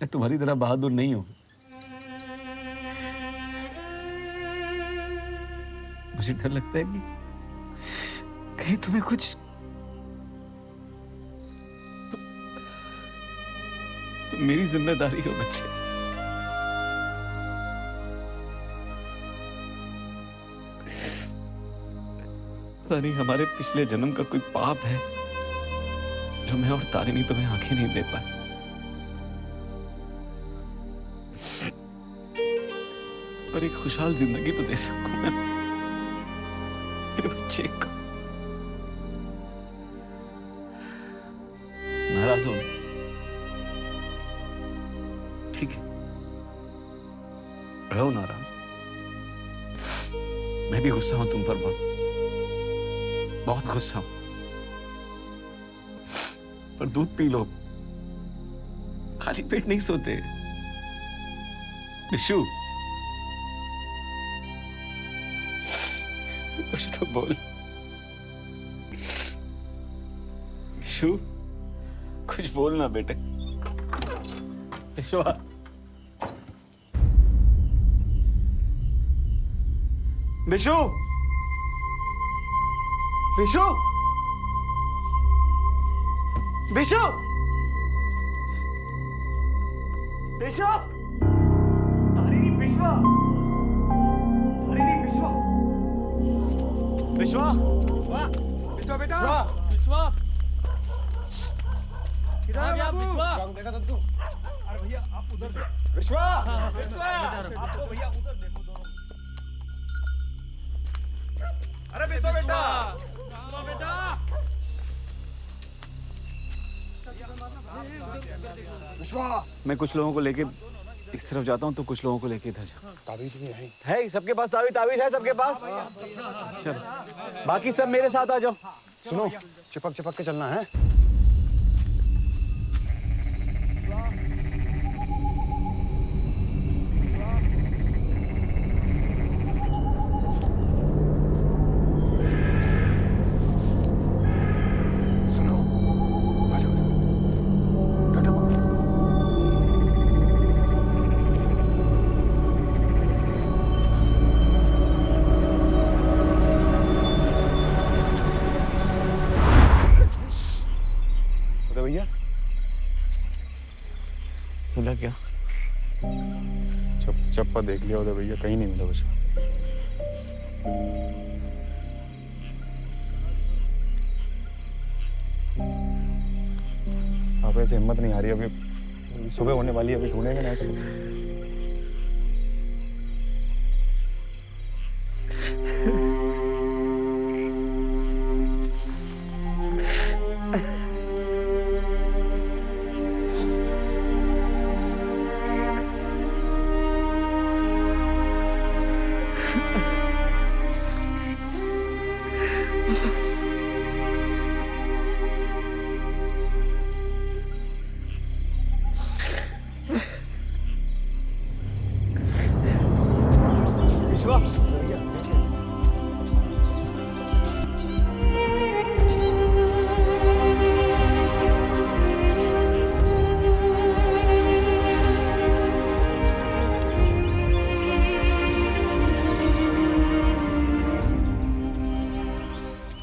मैं तुम्हारी तरह बहादुर नहीं हूं। मुझे डर लगता है कि कहीं तुम्हें कुछ तुम मेरी जिम्मेदारी हो बच्चे। पता नहीं हमारे पिछले जन्म का कोई पाप है जो मैं और तारिणी तुम्हें आंखें नहीं दे पाए। और एक खुशहाल जिंदगी तो दे सकूं मैं मेरे बच्चे को। नाराज हो? ठीक है, रहो नाराज। मैं भी गुस्सा हूं तुम पर, बहुत गुस्सा हूं। पर दूध पी लो, खाली पेट नहीं सोते। विशु, कुछ तो बोल। विशु, कुछ बोल ना बेटे। विश्वा, विशु, विशु, विशु, विशु, तारिणी, विश्वा, तारिणी, विश्वा, विश्वा, विश्वा बेटा, विश्वा, किधर है बाबू? विश्वा को देखा दद्दू? अरे भैया आप उधर से। विश्वा, आपको भैया उधर देखो दोनों। अरे विश्वा बेटा, विश्वा बेटा, विश्वा। मैं कुछ लोगों को लेके इस तरफ जाता हूँ, तो कुछ लोगों को लेके इधर जा। ताबीज भी है सबके पास ताबीज है सबके पास। चलो, बाकी सब मेरे साथ आ जाओ। सुनो, चिपक चिपक के चलना है। भैया मिला क्या? चप्पा देख लिया उधर भैया, कहीं नहीं मिला कुछ। आप ऐसे हिम्मत नहीं आ रही, अभी सुबह होने वाली है, अभी ढूंढेंगे ना ऐसे।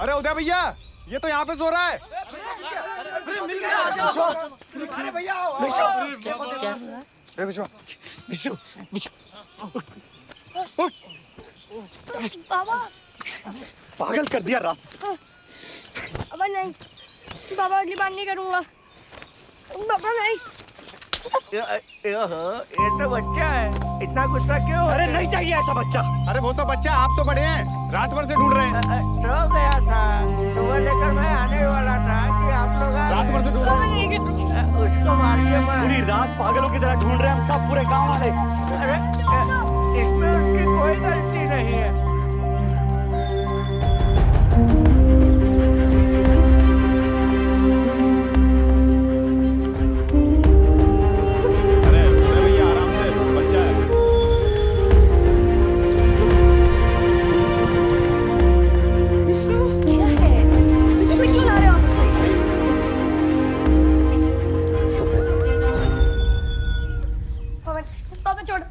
अरे उदय भैया, ये तो यहाँ पे सो रहा है। अरे भैया विश्वा, विश्व, बाबा, पागल कर दिया रात। अब नहीं बाबा, अगली बार नहीं करूँगा बाबा, नहीं। ये तो बच्चा है, इतना गुस्सा क्यों? अरे नहीं चाहिए ऐसा बच्चा। अरे वो तो बच्चा, आप तो बड़े हैं, रात भर से ढूंढ रहे हैं। सो गया था, सुबह लेकर मैं आने वाला था कि आप लोग रात भर से ढूंढ रहे हैं। उसको मारिए मत। पूरी रात पागलों की तरह ढूंढ रहे हैं हम सब, पूरे गांव वाले। अरे इसमें उसकी कोई गलती नहीं है। बाबा छोड़।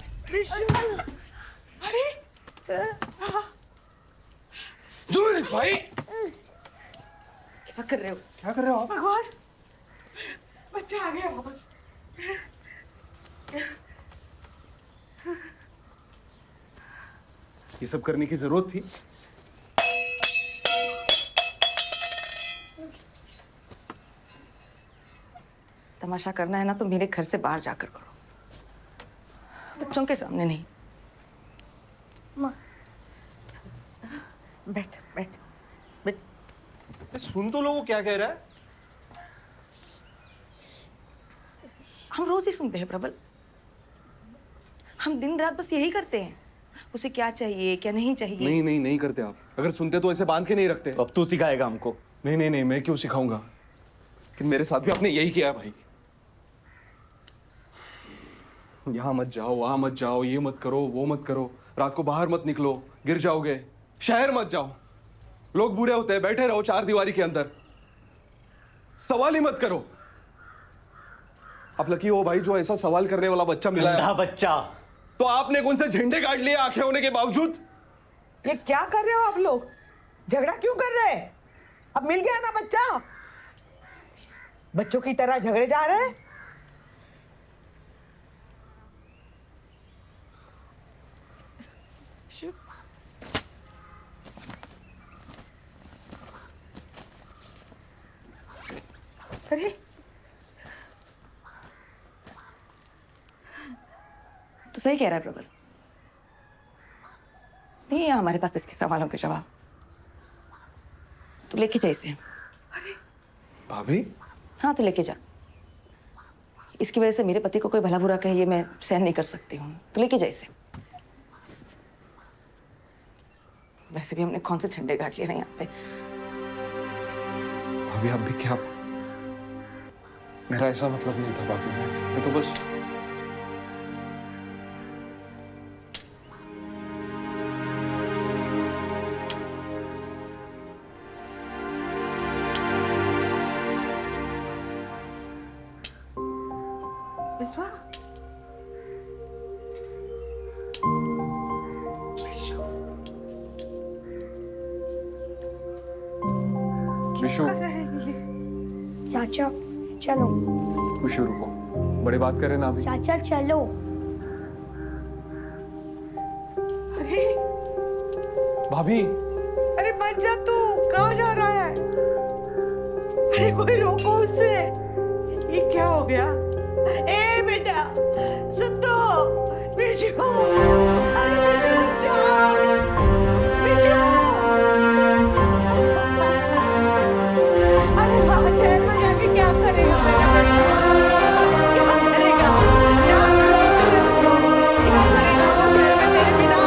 अरे भाई क्या कर रहे हो? क्या कर रहे हो? भगवान, बच्चा आ गया वापस। ये सब करने की जरूरत थी? तमाशा करना है ना तो मेरे घर से बाहर जाकर करो, बच्चों के सामने नहीं। बैठ बैठ बैठ। सुन तो लो वो क्या कह रहा है। हम रोज ही सुनते हैं प्रबल। हम दिन रात बस यही करते हैं, उसे क्या चाहिए क्या नहीं चाहिए। नहीं नहीं नहीं करते आप। अगर सुनते तो ऐसे बांध के नहीं रखते। अब तू सिखाएगा हमको। नहीं नहीं नहीं, मैं क्यों सिखाऊंगा, कि मेरे साथ भी आपने यही किया भाई। यहाँ मत जाओ, वहां मत जाओ, ये मत करो, वो मत करो, रात को बाहर मत निकलो, गिर जाओगे, शहर मत जाओ, लोग बुरे होते हैं, बैठे रहो चार दीवारी के अंदर, सवाल ही मत करो। आप लकी हो भाई जो ऐसा सवाल करने वाला बच्चा मिला है। बच्चा तो आपने कौन से झंडे काट लिए आंखें होने के बावजूद। ये क्या कर रहे हो आप लोग, झगड़ा क्यों कर रहे हैं? अब मिल गया ना बच्चा, बच्चों की तरह झगड़े जा रहे हैं। अरे तो सही कह रहा है प्रबल, नहीं है हमारे पास इसके सवालों के जवाब। तू लेके जा इसे। भाभी? हाँ तू लेके जा। इसकी वजह से मेरे पति को कोई भला बुरा कहे ये मैं सहन नहीं कर सकती हूँ। तू लेके जा इसे। वैसे भी हमने कौन से झंडे गाड़ लिए ना यहाँ पे। भाभी आप भी क्या, मेरा ऐसा मतलब नहीं था भाभी, मैं तो बस विशु। चाचा चलो। विशु रुको, बड़ी बात करें ना अभी। चाचा चलो। अरे भाभी। अरे मत जा तू, कहाँ जा रहा है? अरे कोई रोको उसे। ये क्या हो गया? ए बेटा सुन तो, बिशु, अरे बिशु रुक जाओ, बिशु। अरे वहाँ शहर में जाके क्या करेगा मेरा बेटा? क्या करेगा? क्या करेगा वो शहर में तेरे बिना?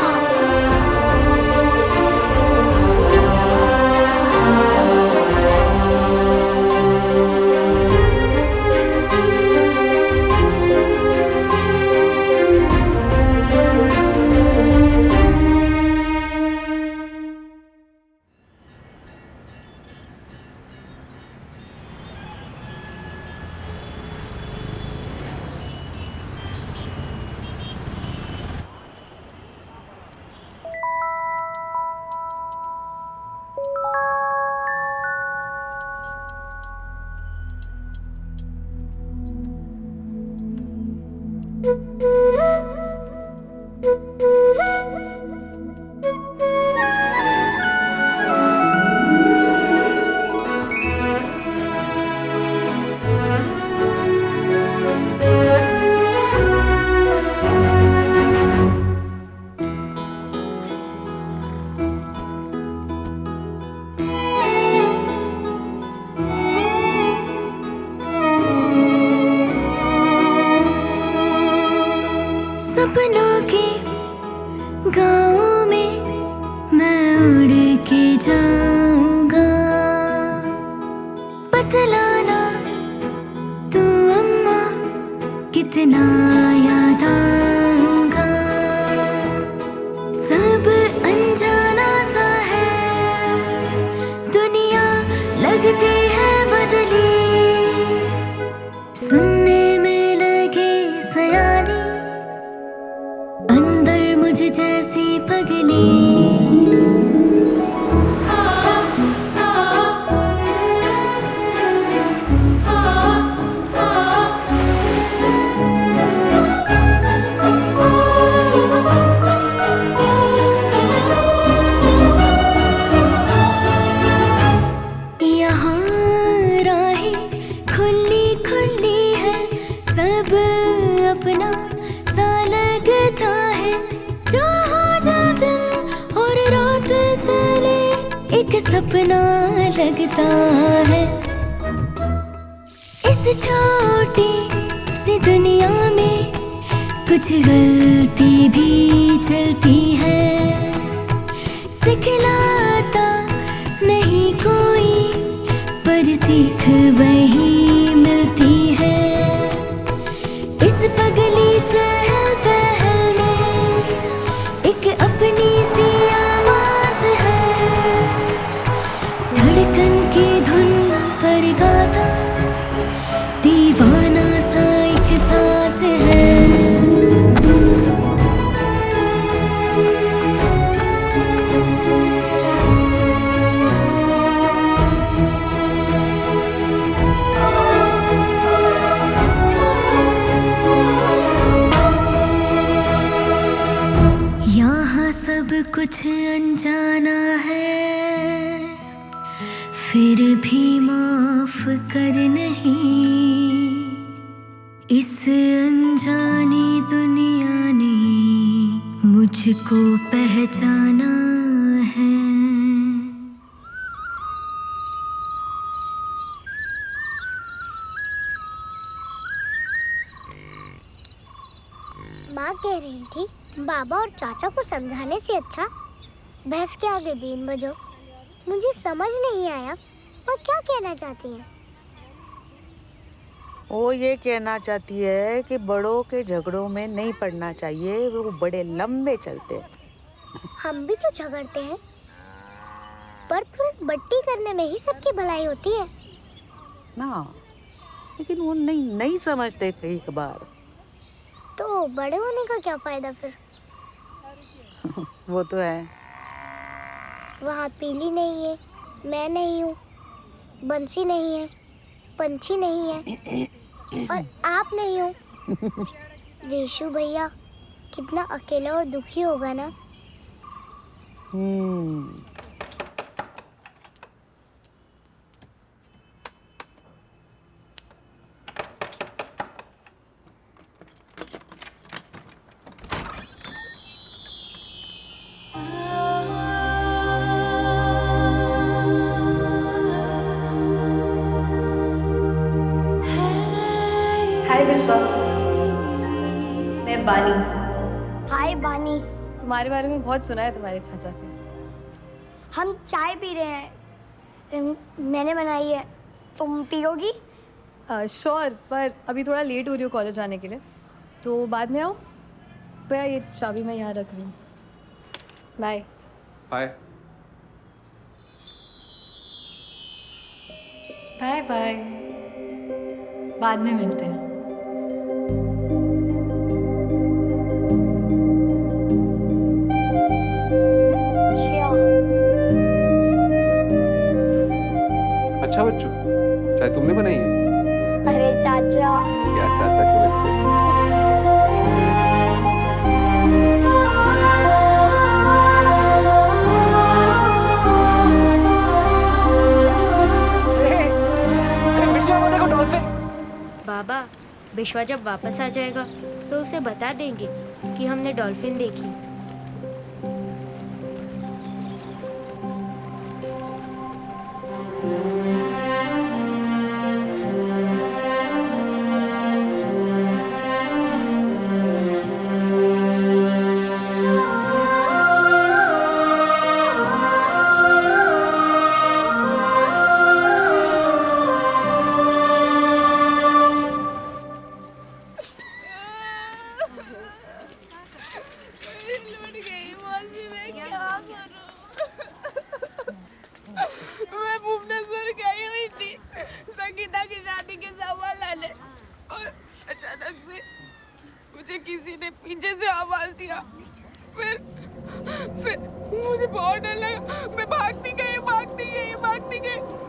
सपनों के गाँव में मैं उड़ के जाऊंगा, बतलाना तू अम्मा कितना याद आऊंगा। सब अनजाना सा है, दुनिया लगती है बदली, सुनने में लगे सयानी, अंदर मुझे जैसी पगली। यहाँ राहें खुली खुली है, सब अपना सा लगता है, जो हो जा दिन अपना लगता है। इस छोटी सी दुनिया में कुछ गलती भी चलती है। सिखलाता नहीं कोई पर सीख वही मिलती है। इस पगली चहल पहल में एक अपनी सी आवाज है। धड़कन की धुन पर गाता दीवाना सा एक सांस है। यहाँ सब कुछ अनजाना है, फिर भी माफ कर नहीं। इस अनजानी दुनिया ने मुझको पहचाना है। माँ कह रही थी बाबा और चाचा को समझाने से अच्छा भैंस के आगे बीन बजो। मुझे समझ नहीं आया वो क्या कहना चाहती हैं। वो ये कहना चाहती है कि बड़ों के झगड़ों में नहीं पड़ना चाहिए, वो बड़े लंबे चलते हैं। हम भी तो झगड़ते हैं, पर फिर बट्टी करने में ही सबकी भलाई होती है ना। लेकिन वो नहीं समझते कई बार। तो बड़े होने का क्या फायदा फिर। वो तो है। वहाँ पीली नहीं है, मैं नहीं हूँ, बंसी नहीं है, पंछी नहीं है और आप नहीं हो। वेशु भैया कितना अकेला और दुखी होगा ना। हाय विश्वा, मैं बानी। हाय बानी। तुम्हारे बारे में बहुत सुना है तुम्हारे चाचा से। हम चाय पी रहे हैं, मैंने बनाई है, तुम पियोगी? श्योर, पर अभी थोड़ा लेट हो रही हूँ कॉलेज जाने के लिए, तो बाद में आओ। भैया ये चाबी मैं यहाँ रख रही हूँ। बाय। बाय बाय बाय, बाद में मिलते हैं। अच्छा बच्चू, चाय तुमने बनाई है? अरे चाचा। क्या चाचा के बच्चे। विश्वा को देखो, डॉल्फिन। बाबा, विश्वा जब वापस आ जाएगा तो उसे बता देंगे कि हमने डॉल्फिन देखी। मैं भुवनेश्वर गई हुई थी संगीता की शादी के सामान लाने, और अचानक से मुझे किसी ने पीछे से आवाज दिया। फिर मुझे बहुत डर लगा। मैं भागती गई,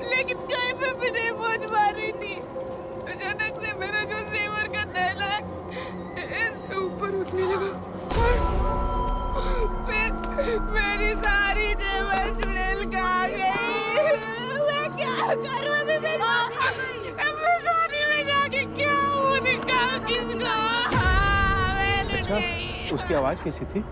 लेकिन कहीं पे भी नहीं पहुंच पा रही थी। अचानक से मेरा जो जेवर का थैला है इससे ऊपर उठने लगा, फिर मेरी सारी जेवर चुड़ैल खा गई। मैं क्या करूं? मैं शादी में जाके क्या मुंह दिखाऊं किसको? मैं लुट अच्छा, गई। उसकी आवाज कैसी थी?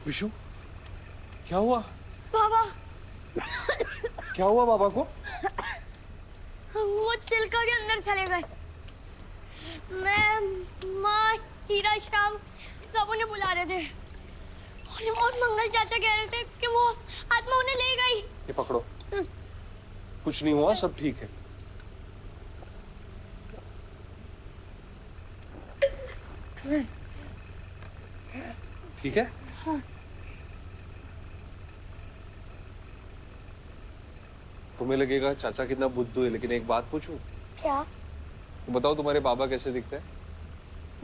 विशु, क्या हुआ? बाबा क्या हुआ बाबा को? वो चिल्का के अंदर चले गए। मैं, माँ, हीरा, श्याम सब उन्हें बुला रहे थे और मंगल चाचा कह रहे थे कि वो आत्मा उन्हें ले गई। ये पकड़ो। कुछ नहीं हुआ, सब ठीक है। ठीक है? हाँ। तुम्हें लगेगा चाचा कितना बुद्धू है, लेकिन एक बात पूछूं? क्या? तो बताओ तुम्हारे बाबा कैसे दिखते हैं?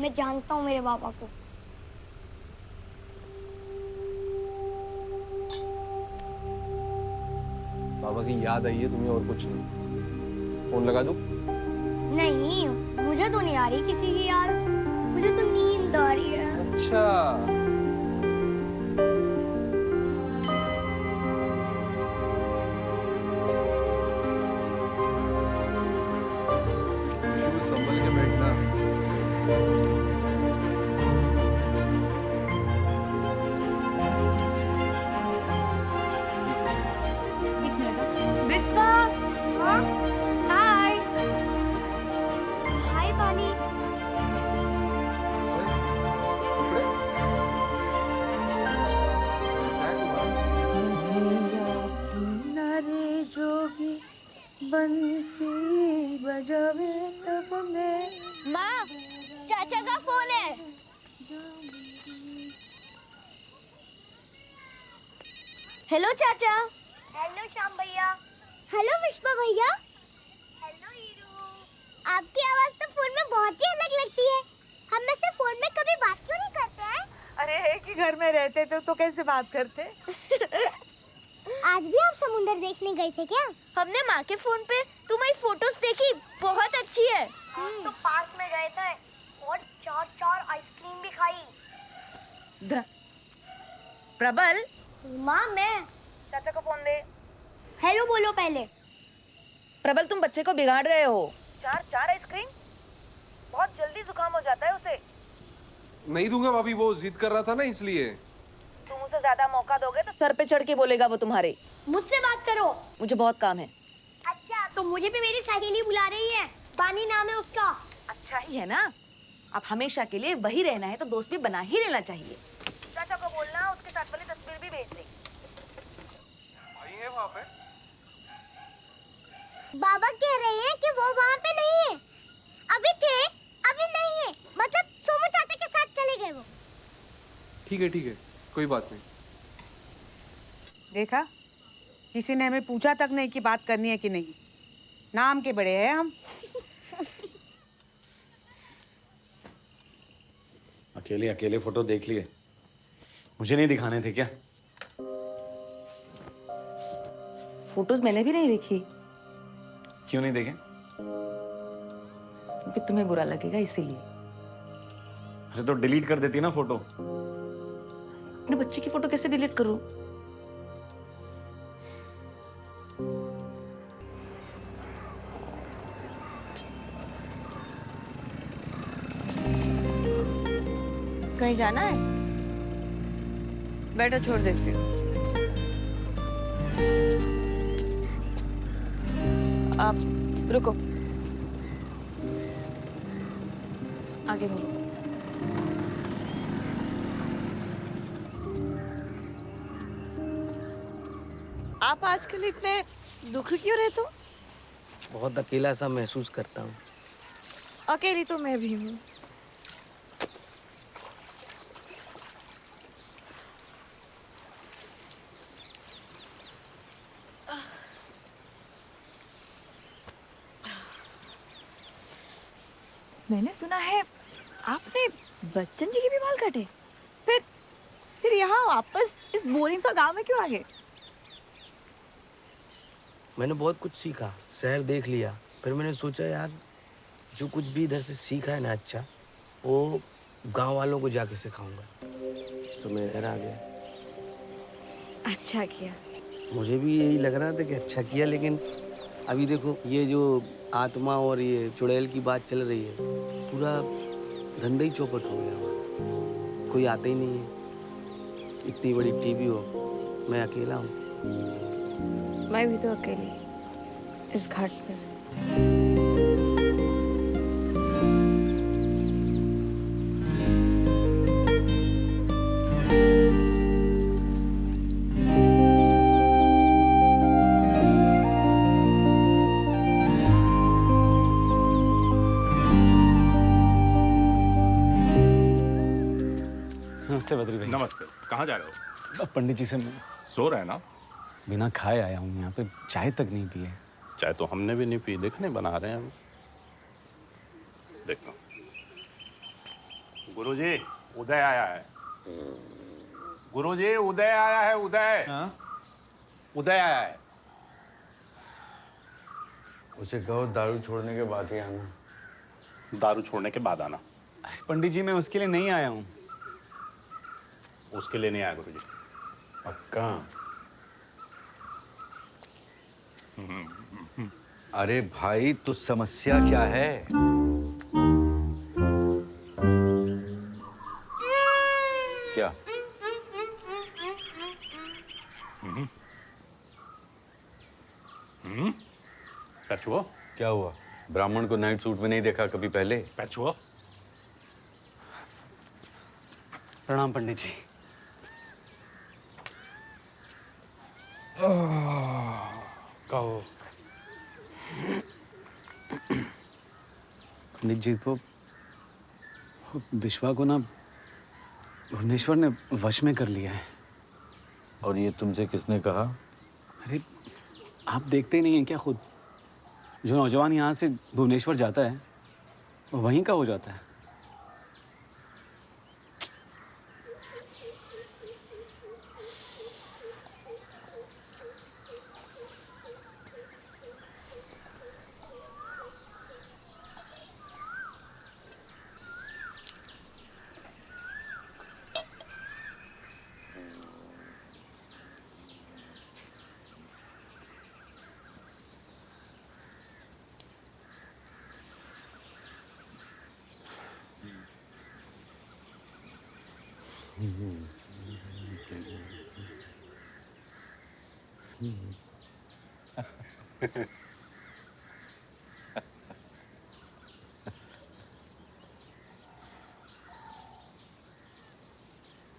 मैं जानता हूँ मेरे बाबा को। बाबा की याद आई है तुम्हें और कुछ नहीं। फोन लगा दूं? नहीं, मुझे तो नहीं आ रही किसी की याद, मुझे तो नींद आ रही है। अच्छा। संभल के बैठना। विश्वा, हाय। हाय बानी। रे जोगी बंसी बजावे तब मैं। माँ, चाचा का फोन है। हेलो चाचा। हेलो श्याम भैया। हेलो विश्वा भैया। हेलो हीरू। आपकी आवाज तो फोन में बहुत ही अलग लगती है। हम में से फोन में कभी बात क्यों नहीं करते हैं? अरे एक ही घर में रहते तो कैसे बात करते? आज भी आप समुंदर देखने गए थे क्या? हमने माँ के फोन पे तुम्हारी फोटोज देखी, बहुत अच्छी है। तो पार्क में गए थे और 4 आइसक्रीम भी खाई। प्रबल। माँ मैं। चाचा को फोन दे। हेलो बोलो पहले। प्रबल तुम बच्चे को बिगाड़ रहे हो। 4 आइसक्रीम? बहुत जल्दी जुकाम हो जाता है उसे। नहीं दूंगा भाभी, वो जिद कर रहा था ना इसलिए। तुम उसे ज्यादा मौका दोगे तो सर पे चढ़ के बोलेगा वो तुम्हारे। मुझसे बात करो। मुझे बहुत काम है। अच्छा, तो मुझे भी मेरी सहेली बुला रही है, बानी नाम है उसका। अच्छा ही है ना, अब हमेशा के लिए वही रहना है तो दोस्त भी बना ही लेना चाहिए। चाचा को बोलना उसके साथ वाली तस्वीर भी भेज दे। भाई है वहाँ पे? बाबा कह रहे हैं कि वो वहाँ पे नहीं है। अभी थे, अभी नहीं है। मतलब सोमू चाचा के साथ चले गए वो। ठीक है, कोई बात नहीं। देखा, किसी ने हमें पूछा तक नहीं कि बात करनी है कि नहीं। नाम के बड़े हैं हम। अकेले फोटो देख लिए, मुझे नहीं दिखाने थे क्या? फोटोज मैंने भी नहीं देखी। क्यों नहीं देखे? क्योंकि तुम्हें बुरा लगेगा इसीलिए। अरे तो डिलीट कर देती ना फोटो। अपने बच्चे की फोटो कैसे डिलीट करूं? कहीं जाना है? बैठो, छोड़ देती हूँ। आप रुको, आगे बोलो। आप आजकल इतने दुखी क्यों रहते हो? बहुत अकेला सा महसूस करता हूँ। अकेली तो मैं भी हूँ। मैंने सुना है आपने बच्चन जी के भी बाल काटे, फिर यहाँ वापस इस बोरिंग सा गांव में क्यों आ गए? मैंने बहुत कुछ सीखा, शहर देख लिया, फिर मैंने सोचा यार जो कुछ भी इधर से सीखा है ना अच्छा, वो गांव वालों को जाके सिखाऊंगा, तो मैं इधर आ गया। अच्छा किया। मुझे भी यही लग रहा था कि अच्छा किया, लेकिन अभी देखो ये जो आत्मा और ये चुड़ैल की बात चल रही है, पूरा धंधा ही चौपट हो गया, कोई आता ही नहीं है। इतनी बड़ी टीवी हो, मैं अकेला हूँ। मैं भी तो अकेली इस घाट पे। नमस्ते बद्री भाई। नमस्ते। कहाँ जा रहे हो? पंडित जी से सो रहे हैं ना? बिना खाए आया हूँ यहाँ पे, चाय तक नहीं पी है। चाय तो हमने भी नहीं पी, देखने बना रहे हैं अभी। देखो गुरुजी, उदय आया है। गुरुजी, उदय आया है। उदय उदय आया है। उसे कहो दारू छोड़ने के बाद ही आना। दारू छोड़ने के बाद आना। पंडित जी मैं उसके लिए नहीं आया हूँ। उसके लिए नहीं आया गुरुजी। पक्का? अरे भाई, तो समस्या क्या है? क्या? पैर छुओ। क्या हुआ? ब्राह्मण को नाइट सूट में नहीं देखा कभी पहले? पैर छुओ। प्रणाम पंडित जी। कहो। पंडित जी को विश्वा को ना भुवनेश्वर ने वश में कर लिया है। और ये तुमसे किसने कहा? अरे आप देखते नहीं हैं क्या खुद? जो नौजवान यहाँ से भुवनेश्वर जाता है वो वहीं का हो जाता है।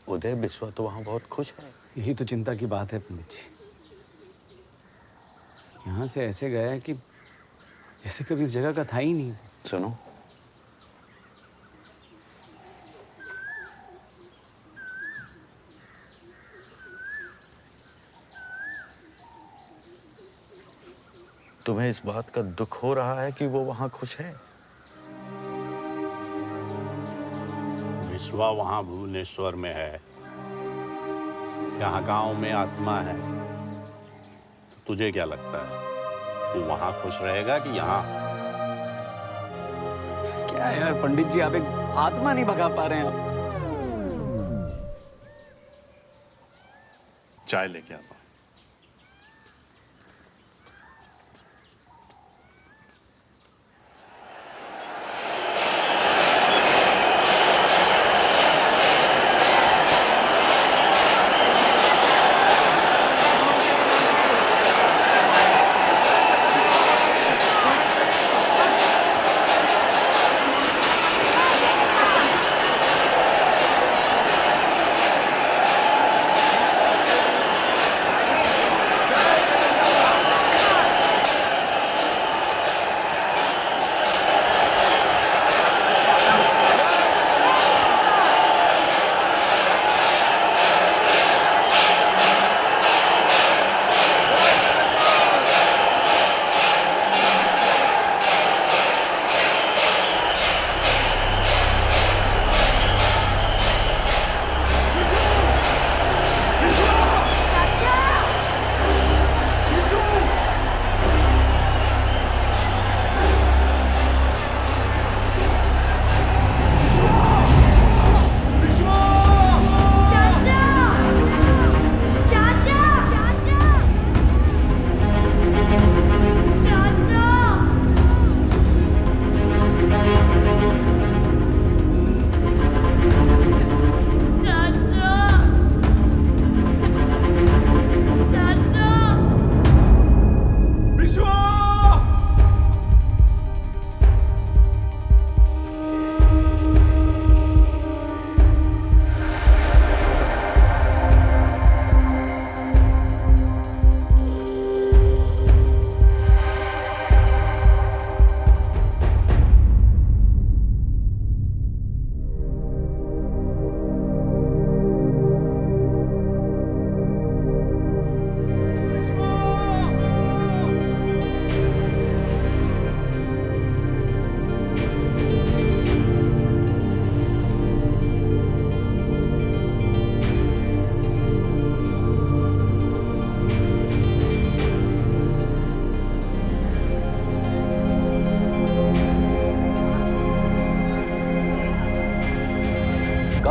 उदय, विश्वा तो वहां बहुत खुश है। यही तो चिंता की बात है पंडित जी। यहाँ से ऐसे गया है कि जैसे कभी इस जगह का था ही नहीं। सुनो, तुम्हें इस बात का दुख हो रहा है कि वो वहां खुश है? विश्वा वहां भुवनेश्वर में है, यहाँ गांव में आत्मा है। तुझे क्या लगता है, तू वहां खुश रहेगा कि यहाँ? क्या यार पंडित जी, आप एक आत्मा नहीं भगा पा रहे हैं आप। चाय लेके आता हूं।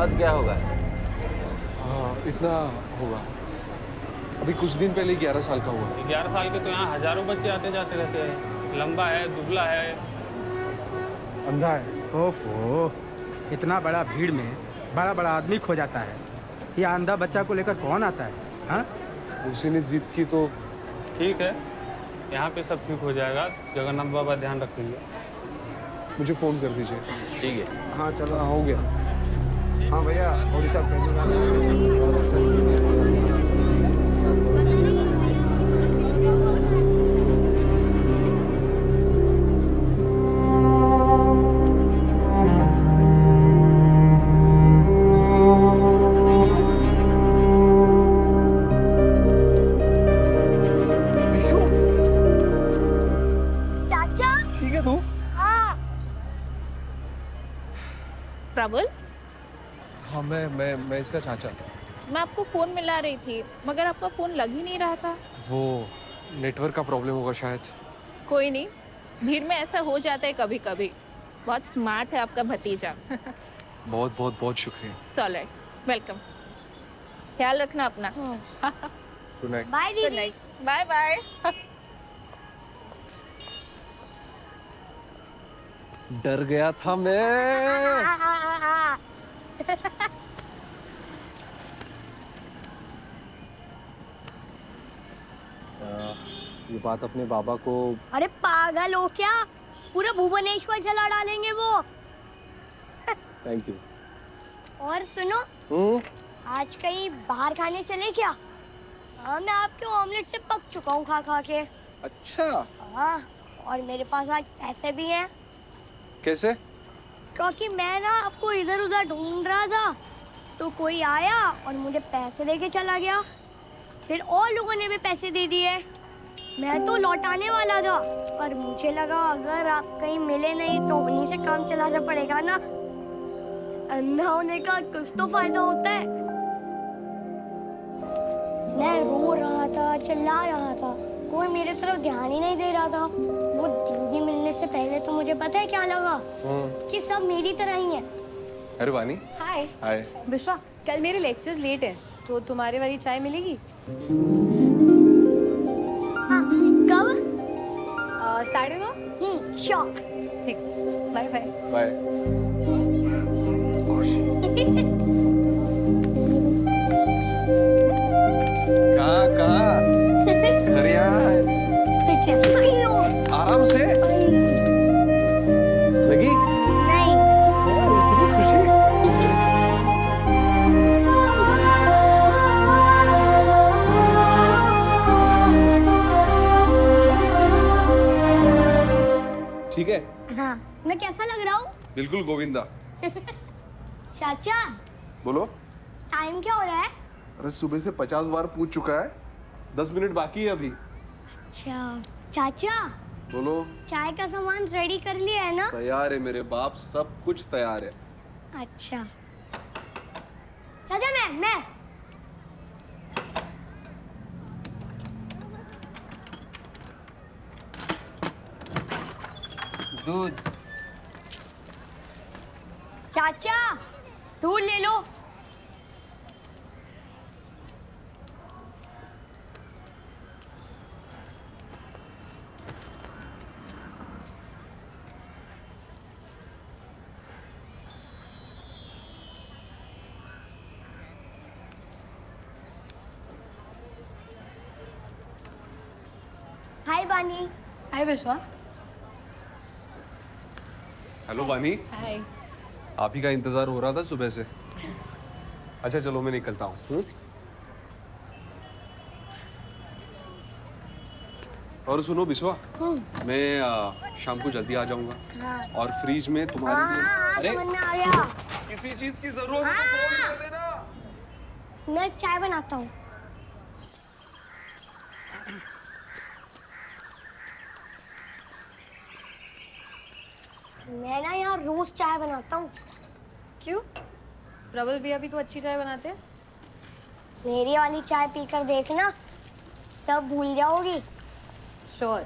कद क्या होगा? हाँ, इतना होगा। अभी कुछ दिन पहले 11 साल का हुआ। 11 साल के तो यहाँ हजारों बच्चे आते जाते रहते हैं। लंबा है, दुबला है, अंधा है। ओफो, इतना बड़ा भीड़ में बड़ा बड़ा आदमी खो जाता है। ये अंधा बच्चा को लेकर कौन आता है? हाँ? उसी ने जिद की तो। ठीक है, यहाँ पे सब ठीक हो जाएगा। जगन्नाथ बाबा ध्यान रखेंगे। मुझे फोन कर दीजिए। ठीक है। हाँ चलो, हो गया। हाँ भैया, उड़ीसा प्रबल, हाँ, मैं इसका चाचा। मैं आपको फोन मिला रही थी मगर आपका फोन लग ही नहीं रहा था। वो नेटवर्क का प्रॉब्लम होगा शायद। कोई नहीं, भीड़ में ऐसा हो जाता है कभी कभी। बहुत स्मार्ट है आपका भतीजा। बहुत बहुत बहुत शुक्रिया। चलो, वेलकम। ख्याल रखना अपना। Good night. बाय दीदी। Good night. Bye bye. डर गया था मैं। ये बात अपने बाबा को। अरे पागल हो क्या? पूरा भुवनेश्वर जला डालेंगे वो। Thank you. और सुनो, आज कहीं बाहर खाने चले क्या? हाँ, मैं आपके ऑमलेट से पक चुका हूँ खा खा के। अच्छा। हाँ, और मेरे पास आज पैसे भी हैं। कैसे? क्योंकि मैं ना आपको इधर उधर ढूंढ रहा था, तो कोई आया और मुझे पैसे देके चला गया। फिर और लोगों ने भी पैसे दे दिए। मैं तो लौटाने वाला था, पर मुझे लगा अगर आप कहीं मिले नहीं तो उन्हीं से काम चलाना पड़ेगा ना। अंधा होने का कुछ तो फायदा होता है। मैं रो रहा था, चिल्ला रहा था, कोई मेरे तरफ ध्यान ही नहीं दे रहा था। वो दीदी मिलने से पहले तो मुझे पता है क्या लगा, कि सब मेरी तरह ही है। अरे वानी। हाय। हाय। विश्वा, कल मेरे लेक्चर्स लेट है तो तुम्हारे वाली चाय मिलेगी? हाँ, कब? 9:30। श्योर। ठीक, बाय बाय। बाय। कहाँ घर यहाँ है। आराम से लगी? नहीं। इतनी खुशी। ठीक है। हाँ, मैं कैसा लग रहा हूँ? बिल्कुल गोविंदा। चाचा, बोलो। टाइम क्या हो रहा है? अरे सुबह से 50 बार पूछ चुका है। 10 मिनट बाकी है अभी। अच्छा, चाचा, बोलो। चाय का सामान रेडी कर लिया है ना? तैयार है मेरे बाप, सब कुछ तैयार है। अच्छा चाचा, मैं दूध। चाचा, दूध ले लो। हाय बानी। हाय विश्वा। हेलो वानी। हाय। आप ही का इंतजार हो रहा था सुबह से। अच्छा चलो, मैं निकलता हूँ। और सुनो बिस्वा, मैं शाम को जल्दी आ जाऊंगा। हाँ। और फ्रिज में तुम्हारे लिए। अरे समझ में आ गया। किसी चीज की जरूरत है तो फोन कर देना। मैं चाय बनाता हूँ। मैं ना यहाँ रोज चाय बनाता हूँ। क्यों? प्रबल भैया भी तो अच्छी चाय बनाते हैं। मेरी वाली चाय पीकर देखना, सब भूल जाओगी। श्योर।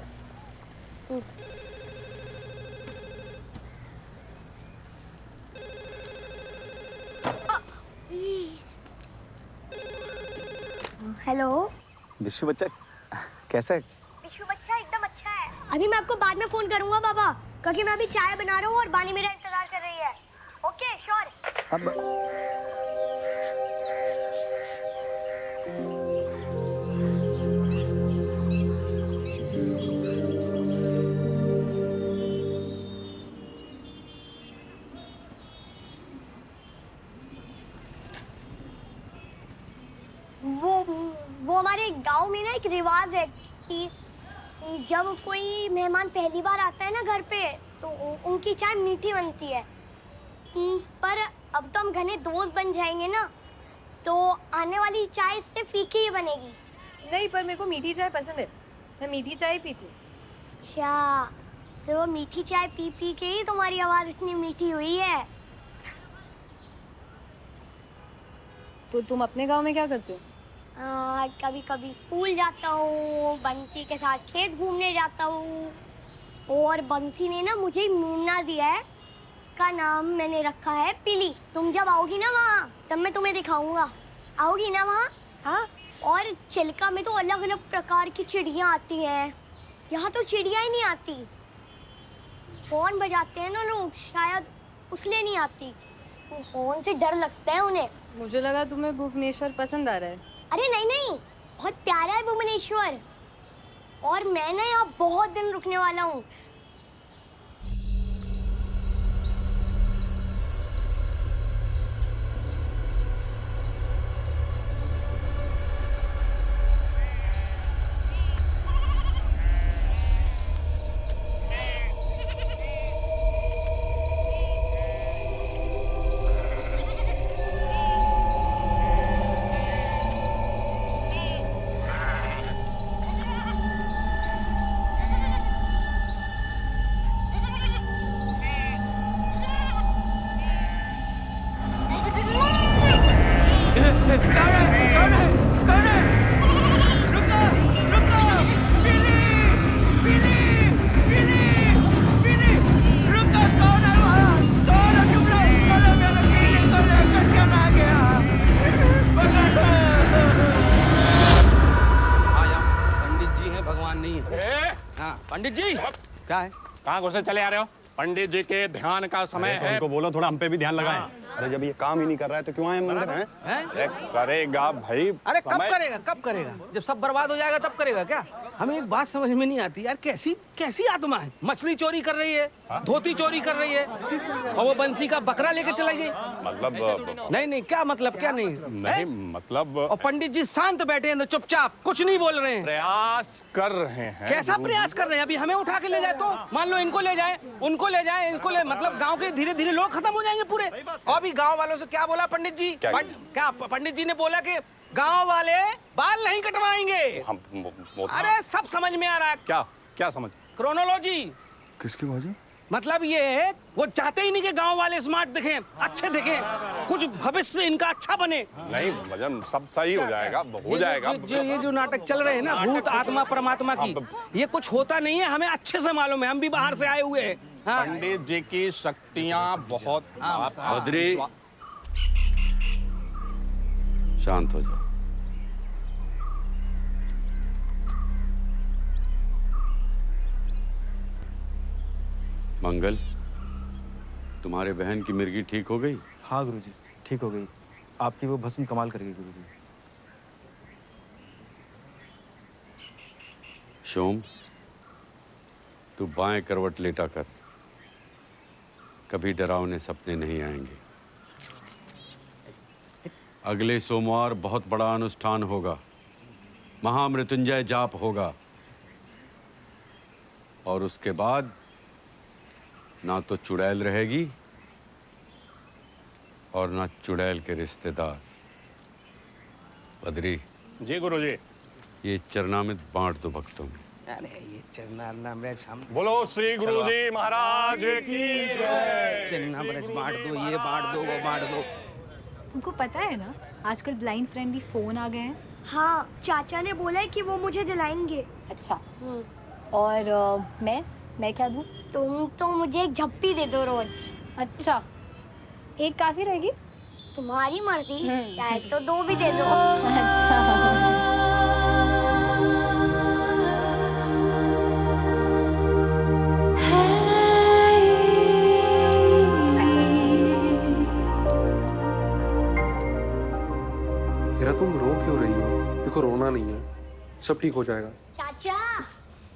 हेलो विशु बच्चा कैसा है? विशु बच्चा एकदम अच्छा है। अभी मैं आपको बाद में फोन करूंगा बाबा, क्योंकि मैं अभी चाय बना रहा हूँ और बानी मेरा इंतजार कर रही है। Okay sure. वो हमारे गांव में ना एक रिवाज है कि जब कोई मेहमान पहली बार आता है ना घर पे, तो उनकी चाय मीठी बनती है। पर अब तो हम घने दोस्त बन जाएंगे ना, तो आने वाली चाय इससे फीकी ही बनेगी। नहीं, पर मेरे को मीठी चाय पसंद है, मैं मीठी चाय पीती हूँ। अच्छा, तो मीठी चाय पी पी के ही तुम्हारी आवाज इतनी मीठी हुई है। तो तुम अपने गांव में क्या करते हो? कभी कभी स्कूल जाता हूँ, बंसी के साथ खेत घूमने जाता हूँ, और बंसी ने ना मुझे मीना दिया है, उसका नाम मैंने रखा है पिली। तुम जब आओगी ना वहाँ, तब मैं तुम्हें दिखाऊंगा। आओगी ना वहाँ? हाँ। और चिल्का में तो अलग अलग प्रकार की चिड़ियाँ आती हैं, यहाँ तो चिड़िया ही नहीं आती। हॉर्न बजाते हैं ना लोग, शायद उसलिए नहीं आती, हॉर्न से डर लगता है उन्हें। मुझे लगा तुम्हें भुवनेश्वर पसंद आ रहा है। अरे नहीं नहीं, बहुत प्यारा है भुवनेश्वर, और मैं ना यहाँ बहुत दिन रुकने वाला हूँ। पंडित जी क्या है? कहाँ घुसे चले आ रहे हो? पंडित जी के ध्यान का समय तो है। उनको बोलो थोड़ा हम पे भी ध्यान लगाएं। अरे जब ये काम ही नहीं कर रहा है तो क्यों आए मंदिर हैं? अरे करेगा भाई। अरे कब करेगा, कब करेगा? जब सब बर्बाद हो जाएगा तब करेगा क्या? हमें एक बात समझ में नहीं आती यार, कैसी कैसी आत्मा है? मछली चोरी कर रही है, धोती चोरी कर रही है, और वो बंसी का बकरा लेके चला गई। मतलब नहीं नहीं, क्या मतलब, क्या नहीं? नहीं मतलब। और पंडित जी शांत बैठे हैं, चुपचाप कुछ नहीं बोल रहे हैं। प्रयास कर रहे हैं। कैसा प्रयास कर रहे हैं? अभी हमें उठा के ले जाए तो मान लो, इनको ले जाए, उनको ले जाए, इनको ले, मतलब गांव के धीरे धीरे लोग खत्म हो जाएंगे पूरे। और अभी गांव वालों से क्या बोला पंडित जी? क्या पंडित जी ने बोला कि गांव वाले बाल नहीं कटवाएंगे। अरे सब समझ में आ रहा है। क्या क्या समझ? क्रोनोलॉजी। किसकी वजह? मतलब ये वो चाहते ही नहीं कि गांव वाले स्मार्ट दिखें, अच्छे दिखें, कुछ भविष्य इनका अच्छा बने। नहीं भजन, सब सही हो जाएगा, हो जाएगा। ये जो नाटक चल रहे हैं ना, भूत आत्मा परमात्मा की, ये कुछ होता नहीं है, हमें अच्छे से मालूम है, हम भी बाहर से आए हुए हैं। हाँ। पंडित जी की शक्तियाँ बहुत। बद्री, शांत हो जाओ। मंगल, तुम्हारे बहन की मिर्गी ठीक हो गई? हाँ गुरुजी, ठीक हो गई। आपकी वो भस्म कमाल कर गई गुरुजी। शोम, तू बाएं करवट लेटा कर, कभी डरावने सपने नहीं आएंगे। अगले सोमवार बहुत बड़ा अनुष्ठान होगा, महामृत्युंजय जाप होगा, और उसके बाद ना तो चुड़ैल रहेगी और ना चुड़ैल के रिश्तेदार। बद्री जी गुरुजी, ये चरणामृत बांट दो भक्तों में। अरे ये चरणामृत हम बोलो श्री गुरुजी महाराज की जय। चरणामृत बांट दो, ये बांट दो, वो बांट दो। तुमको पता है ना, आजकल ब्लाइंड फ्रेंडली फोन आ गए हैं। हाँ, चाचा ने बोला है कि वो मुझे दिलाएंगे। अच्छा, और मैं क्या दूँ? तुम तो मुझे एक झप्पी दे दो रोज। अच्छा, एक काफी रहेगी? तुम्हारी मर्जी, चाहे तो 2 भी दे दो। अच्छा। हीरा तुम रो क्यों रही हो? देखो रोना नहीं है, सब ठीक हो जाएगा। चाचा।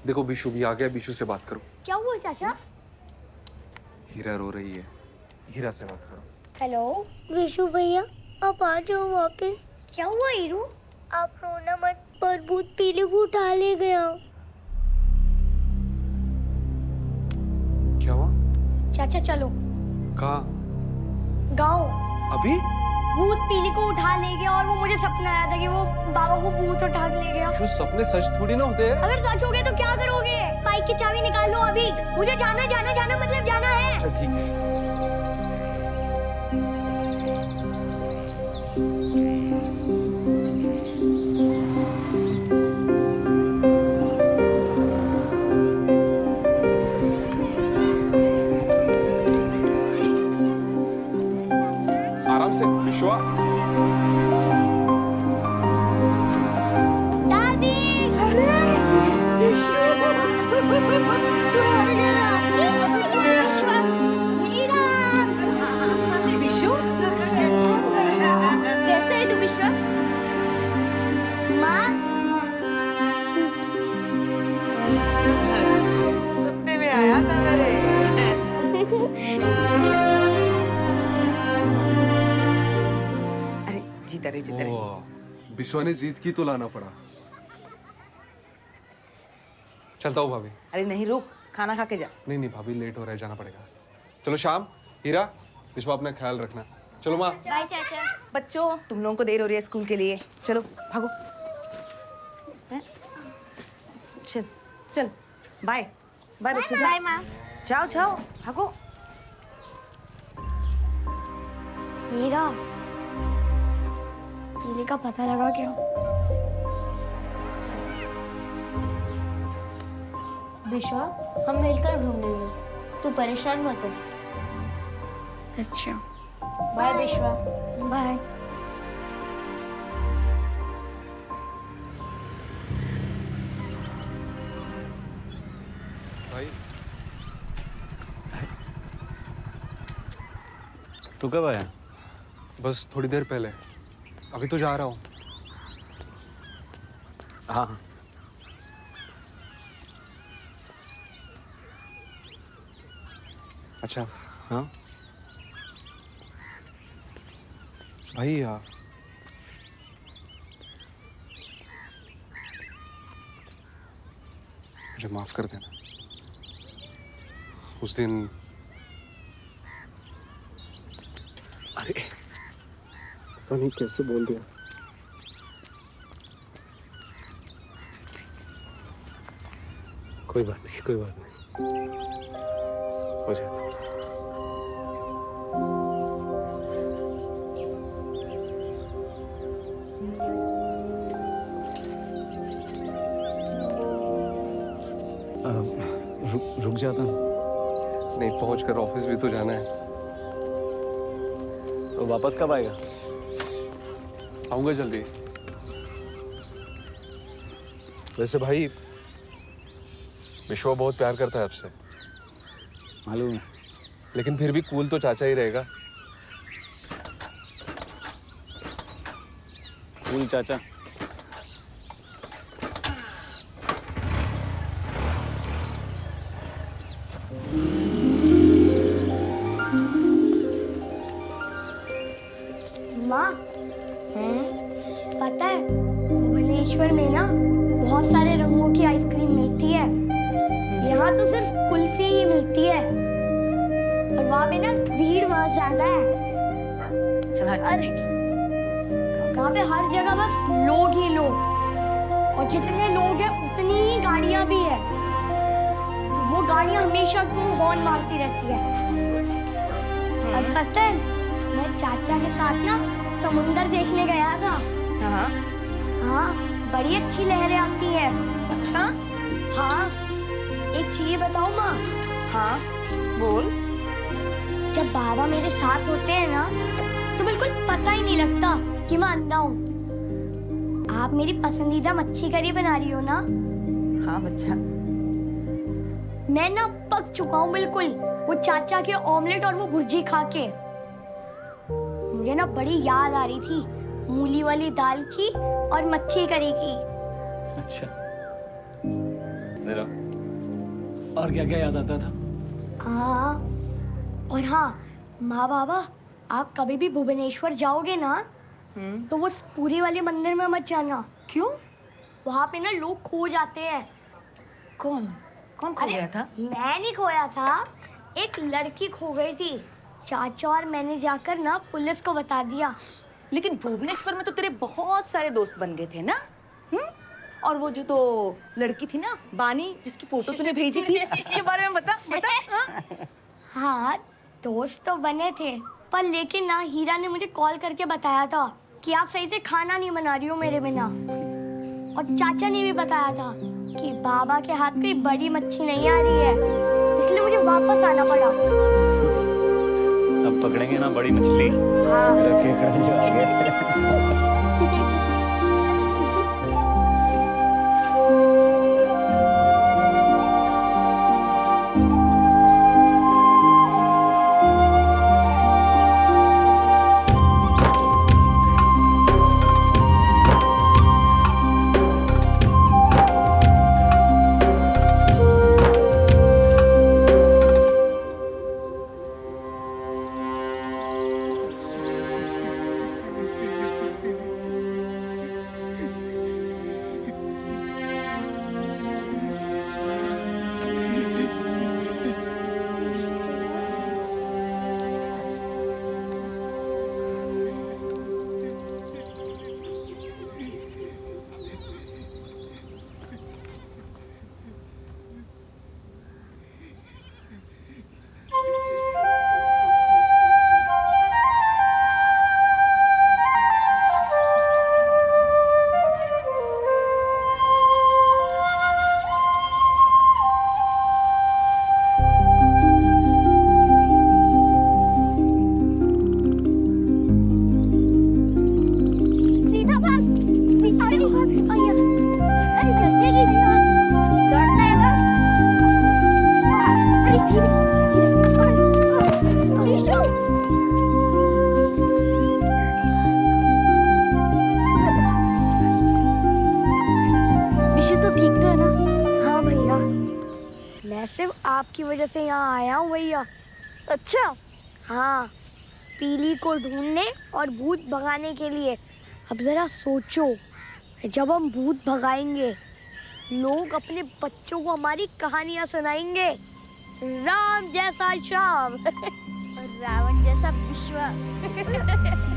देखो बिशु भी आ गया, बिशु से बात करो। क्या हुआ चाचा? हीरा रो रही है, हीरा से बात करो। हेलो विशु भैया, आप आ जाओ वापस। क्या हुआ हीरू? आप रोना मत, पर भूत पीलू को उठा ले गया। क्या हुआ? चाचा चलो। कहाँ? गाँव। अभी? भूत पीली को उठा ले गया और वो मुझे सपना आया था कि वो बाबा को भूत उठा के ले गया। बिशु सपने सच थोड़ी ना होते हैं। अगर सच हो गए तो क्या करोगे? बाइक की चाबी निकाल लो अभी। मुझे जाना जाना जाना मतलब जाना है। अच्छा ठीक है। आराम से विश्वा। दादी। अरे विशु, कैसे है तू विश्वा? माँ सपने में आया था मेरे। अरे जीता रहे। बिस्वा ने जीत की तो लाना पड़ा। चलता हूँ भाभी। अरे नहीं रुक, खाना खा के जा। नहीं भाभी लेट हो रहा है, जाना पड़ेगा। चलो श्याम, हीरा, बिस्वा अपना ख्याल रखना। चलो माँ। बाय चाचा। बच्चों तुम लोगों को देर हो रही है स्कूल के लिए, चलो भागो। हैं? चल चल, बाय बाय बच्चे, बाय माँ। जाओ जाओ भागो। हीरा, हीरे का पता लगा क्या? विश्वा, हम मिलकर ढूंढेंगे, तू परेशान मत हो। अच्छा। बाय विश्वा। बाय। भाई तू कब आया? बस थोड़ी देर पहले, अभी तो जा रहा हूँ। हाँ अच्छा हाँ भाई, मुझे माफ कर देना। उस दिन अरे पता नहीं कैसे बोल दिया। कोई बात नहीं, कोई बात नहीं, हो जाएगा। रुक जाता हूँ। नहीं, पहुंचकर ऑफिस भी तो जाना है। तो वापस कब आएगा? आऊंगा जल्दी। वैसे भाई, विश्वा बहुत प्यार करता है आपसे। मालूम है। लेकिन फिर भी कूल तो चाचा ही रहेगा। कूल चाचा। माँ, पता है भुवनेश्वर में ना बहुत सारे रंगों की आइसक्रीम मिलती है। यहाँ तो सिर्फ कुल्फी ही मिलती है और वहाँ पे ना भीड़ बहुत ज्यादा है। अरे वहाँ पे हर जगह बस लोग ही लोग, और जितने लोग हैं उतनी ही गाड़ियाँ भी है। वो गाड़ियाँ हमेशा तुम हॉर्न मारती रहती है। और पता है मैं चाचा के साथ ना समुंदर देखने गया था। हाँ हाँ, बड़ी अच्छी लहरें आती है। अच्छा? हाँ, एक चीज बताऊं माँ? हाँ बोल। जब बाबा मेरे साथ होते हैं ना तो बिल्कुल पता ही नहीं लगता कि मैं अंधा हूँ। आप मेरी पसंदीदा मच्छी करी बना रही हो ना? हाँ बच्चा। मैं ना पक चुका हूँ बिल्कुल, वो चाचा के ऑमलेट और वो भुर्जी खा के। मुझे ना बड़ी याद आ रही थी मूली वाली दाल की और मच्छी करी की। अच्छा, जरा और क्या क्या याद आता था? हाँ, और हाँ माँ बाबा, आप कभी भी भुवनेश्वर जाओगे ना तो वो पूरी वाले मंदिर में मत जाना। क्यों? वहाँ पे ना लोग खो जाते हैं। कौन कौन खो गया था? मैं नहीं खोया था, एक लड़की खो गई थी। चाचा और मैंने जाकर ना पुलिस को बता दिया। लेकिन भुवनेश्वर में तो तेरे बहुत सारे दोस्त बन गए थे ना? और वो जो तो लड़की थी ना बानी, जिसकी फोटो तूने भेजी थी, उसके बारे में बता बता। हाँ दोस्त तो बने थे, पर लेकिन ना हीरा ने मुझे कॉल करके बताया था कि आप सही से खाना नहीं बना रही हो मेरे बिना। और चाचा ने भी बताया था कि बाबा के हाथ की बड़ी मच्छी नहीं आ रही है, इसलिए मुझे वापस आना पड़ा। अब पकड़ेंगे ना बड़ी मछली। हाँ। रखे कड़ी जो आ गए। सिर्फ आपकी वजह से यहाँ आया हूँ भैया। अच्छा? हाँ, पीली को ढूंढने और भूत भगाने के लिए। अब जरा सोचो, जब हम भूत भगाएंगे लोग अपने बच्चों को हमारी कहानियाँ सुनाएंगे। राम जैसा श्याम और रावण जैसा विश्व।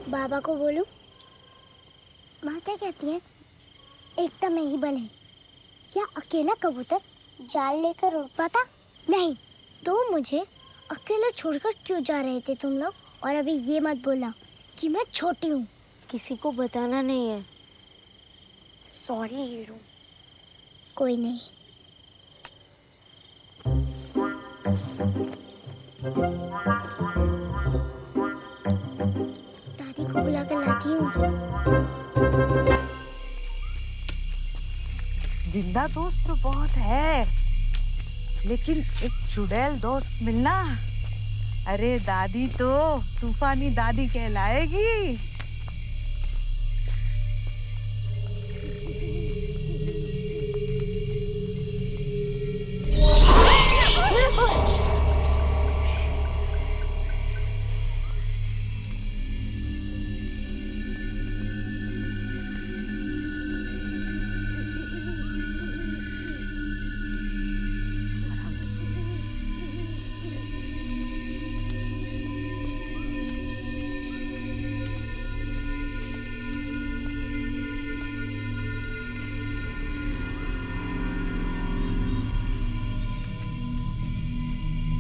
बाबा को बोलूं? माँ क्या कहती है? एकता में ही बने। क्या अकेला कबूतर जाल लेकर उड़ पाता? नहीं, तो मुझे अकेले छोड़कर क्यों जा रहे थे तुम लोग? और अभी ये मत बोला कि मैं छोटी हूँ। किसी को बताना नहीं है। Sorry hero. कोई नहीं। दादी को बुला कर लाती हूँ। जिंदा दोस्त तो बहुत है, लेकिन एक चुड़ैल दोस्त मिलना, अरे दादी तो तूफानी दादी कहलाएगी।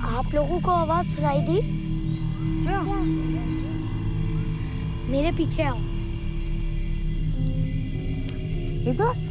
आप लोगों को आवाज सुनाई दी? क्या? मेरे पीछे आओ। इधर?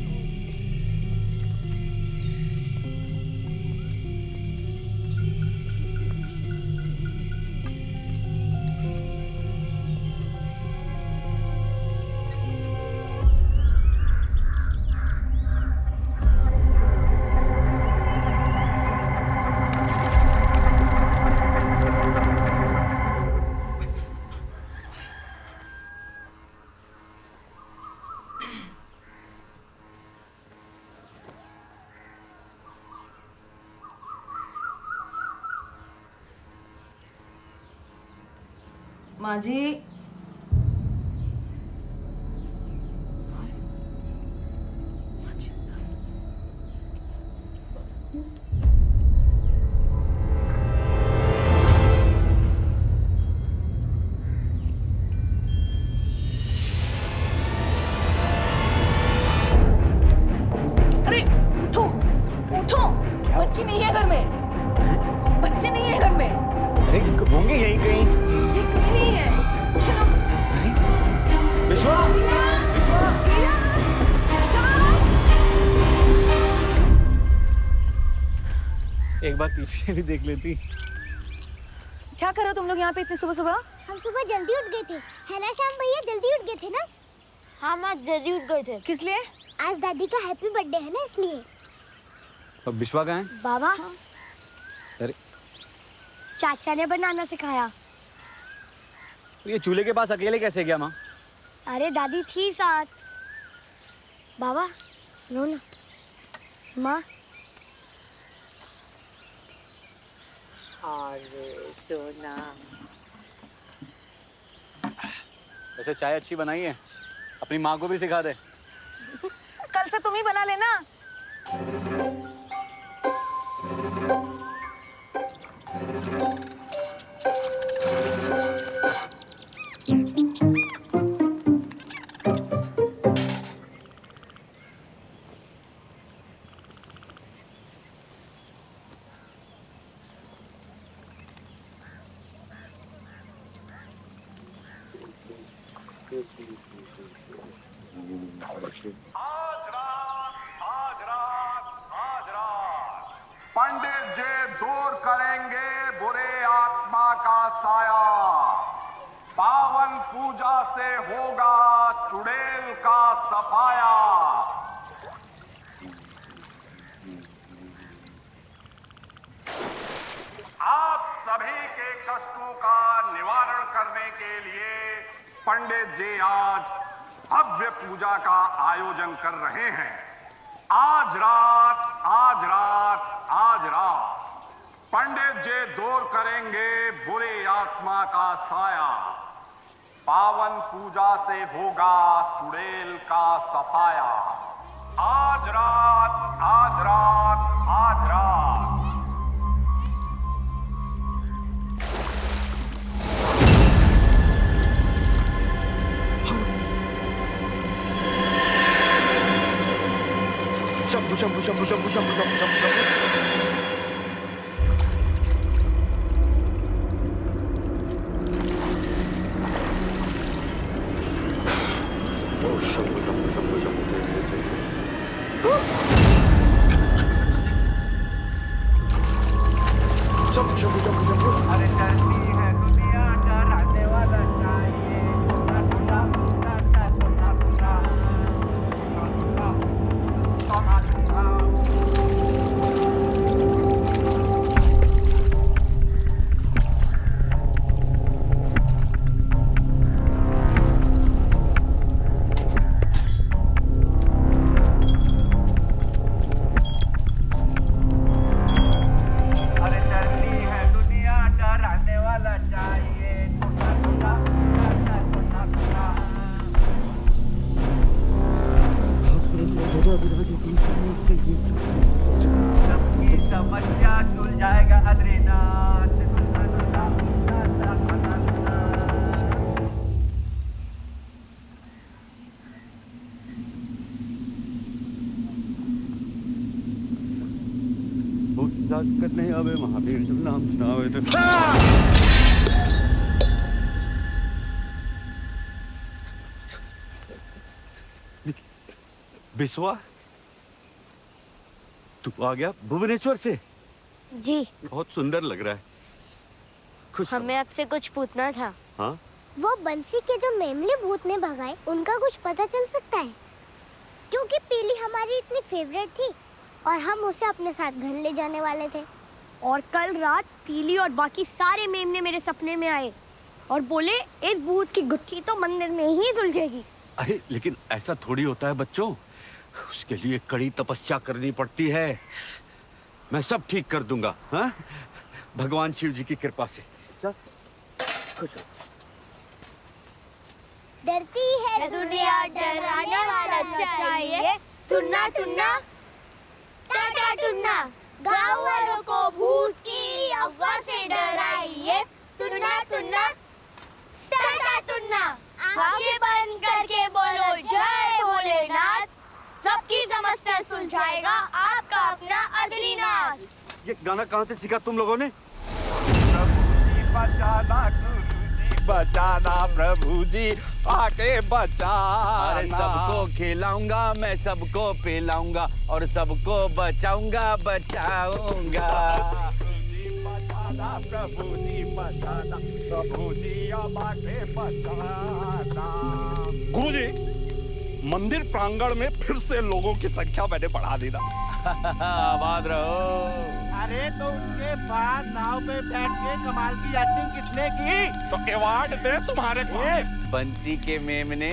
माँ जी, अरे उठो उठो, बच्ची नहीं है घर में, बच्चे नहीं है घर में। अरे होंगे यहीं कहीं। ये कहीं नहीं है, चलो। विश्वा, विश्वा। एक बार पीछे से भी देख लेती। क्या कर रहे हो तुम लोग यहाँ पे इतनी सुबह सुबह? हम सुबह जल्दी उठ गए थे, है ना श्याम भैया? जल्दी उठ गए थे ना? हाँ माँ, जल्दी उठ गए थे। किस लिए? आज दादी का हैप्पी बर्थडे है ना, इसलिए। अब विश्वा कहाँ है? बाबा, अरे चाचा ने बनाना सिखाया। ये चूल्हे के पास अकेले कैसे गया माँ? अरे दादी थी साथ। बाबा लो ना। माँ, अरे सोना, वैसे चाय अच्छी बनाई है, अपनी माँ को भी सिखा दे। कल से तुम ही बना लेना। पंडित जी दूर करेंगे बुरे आत्मा का साया, पावन पूजा से होगा चुड़ैल का सफाया। आप सभी के कष्टों का निवारण करने के लिए पंडित जी आज भव्य पूजा का आयोजन कर रहे हैं। आज रात पंडित जी दूर करेंगे बुरी आत्मा का साया, पावन पूजा से होगा चुड़ैल का सफाया। आज रात शंभु शंभु शंभु शंभु शंभु शंभु शंभु शंभु। शंभु शंभु शंभु शंभु जय जय जय जय। शंभु शंभु शंभु शंभु। अरे डरती है दुनिया डराने वाला चाहिए सुना सुना सुना सुना सुना सुना सुना। अरे डरती है दुनिया डराने वाला चाहिए सुना सुना सुना सुना सुना। सबकी समस्या सुलझाएगा अद्रीनाथ सुना सुना सुना सुना सुना। करने आवे महावीर जब नाम सुनावे तो बिस्वा तू आ गया भुवनेश्वर से? जी बहुत सुंदर लग रहा है। खुश रहो। हमें आपसे कुछ पूछना था। हाँ वो बंसी के जो मेमले भूत ने भगाए उनका कुछ पता चल सकता है? क्योंकि पीली हमारी इतनी फेवरेट थी और हम उसे अपने साथ घर ले जाने वाले थे। और कल रात पीली और बाकी सारे मेमने मेरे सपने में आए और बोले इस भूत की गुत्थी तो मंदिर में ही सुलझेगी। अरे लेकिन ऐसा थोड़ी होता है बच्चों, उसके लिए कड़ी तपस्या करनी पड़ती है। मैं सब ठीक कर दूंगा, हाँ? भगवान शिव जी की कृपा से। चल खुश हो। डरती है दुनिया डराने वाला चाहिए टुन्ना टुन्ना टाटा टुन्ना। गाँव वालों को भूत की अफवाह से डराइए टुन्ना टुन्ना टाटा टुन्ना। आंखें बंद करके बोलो जय भोलेनाथ, सबकी समस्या सुलझाएगा आपका अपना अद्रीनाथ। ये गाना कहाँ से सीखा तुम लोगों ने? बचाना गुरुजी बचाना प्रभु जी आके बचाना। अरे सबको खिलाऊंगा मैं, सबको पिलाऊंगा और सबको बचाऊंगा बचाऊंगा। बचाना प्रभु जी बचाना प्रभु जी अब आके बचाना। गुरुजी, मंदिर प्रांगण में फिर से लोगों की संख्या मैंने बढ़ा दी ना। आबाद रहो। अरे तो उसके बाद नाव पे बैठ के कमाल की एक्टिंग किसने की? तो अवार्ड दे तुम्हारे को। बंसी के मेमने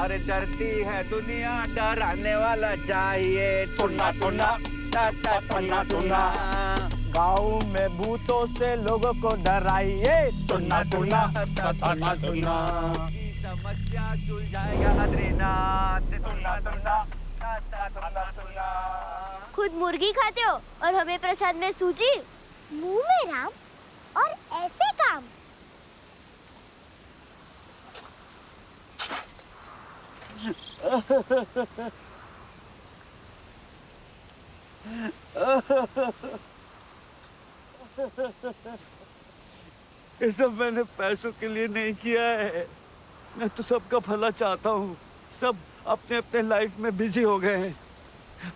अरे डरती है दुनिया डराने वाला चाहिए टुन्ना टुन्ना टाटा टुन्ना टुन्ना। गाँव में भूतों से लोगों को डराइए टुन्ना टुन्ना टाटा टुन्ना। समस्या सुलझाएगा अद्रीनाथ टुन्ना टुन्ना टाटा टुन्ना टुन्ना। खुद मुर्गी खाते हो और हमें प्रसाद में सूजी। मुंह में राम और ऐसे काम। ये सब मैंने पैसों के लिए नहीं किया है। मैं तो सबका भला चाहता हूँ। सब अपने अपने लाइफ में बिजी हो गए हैं।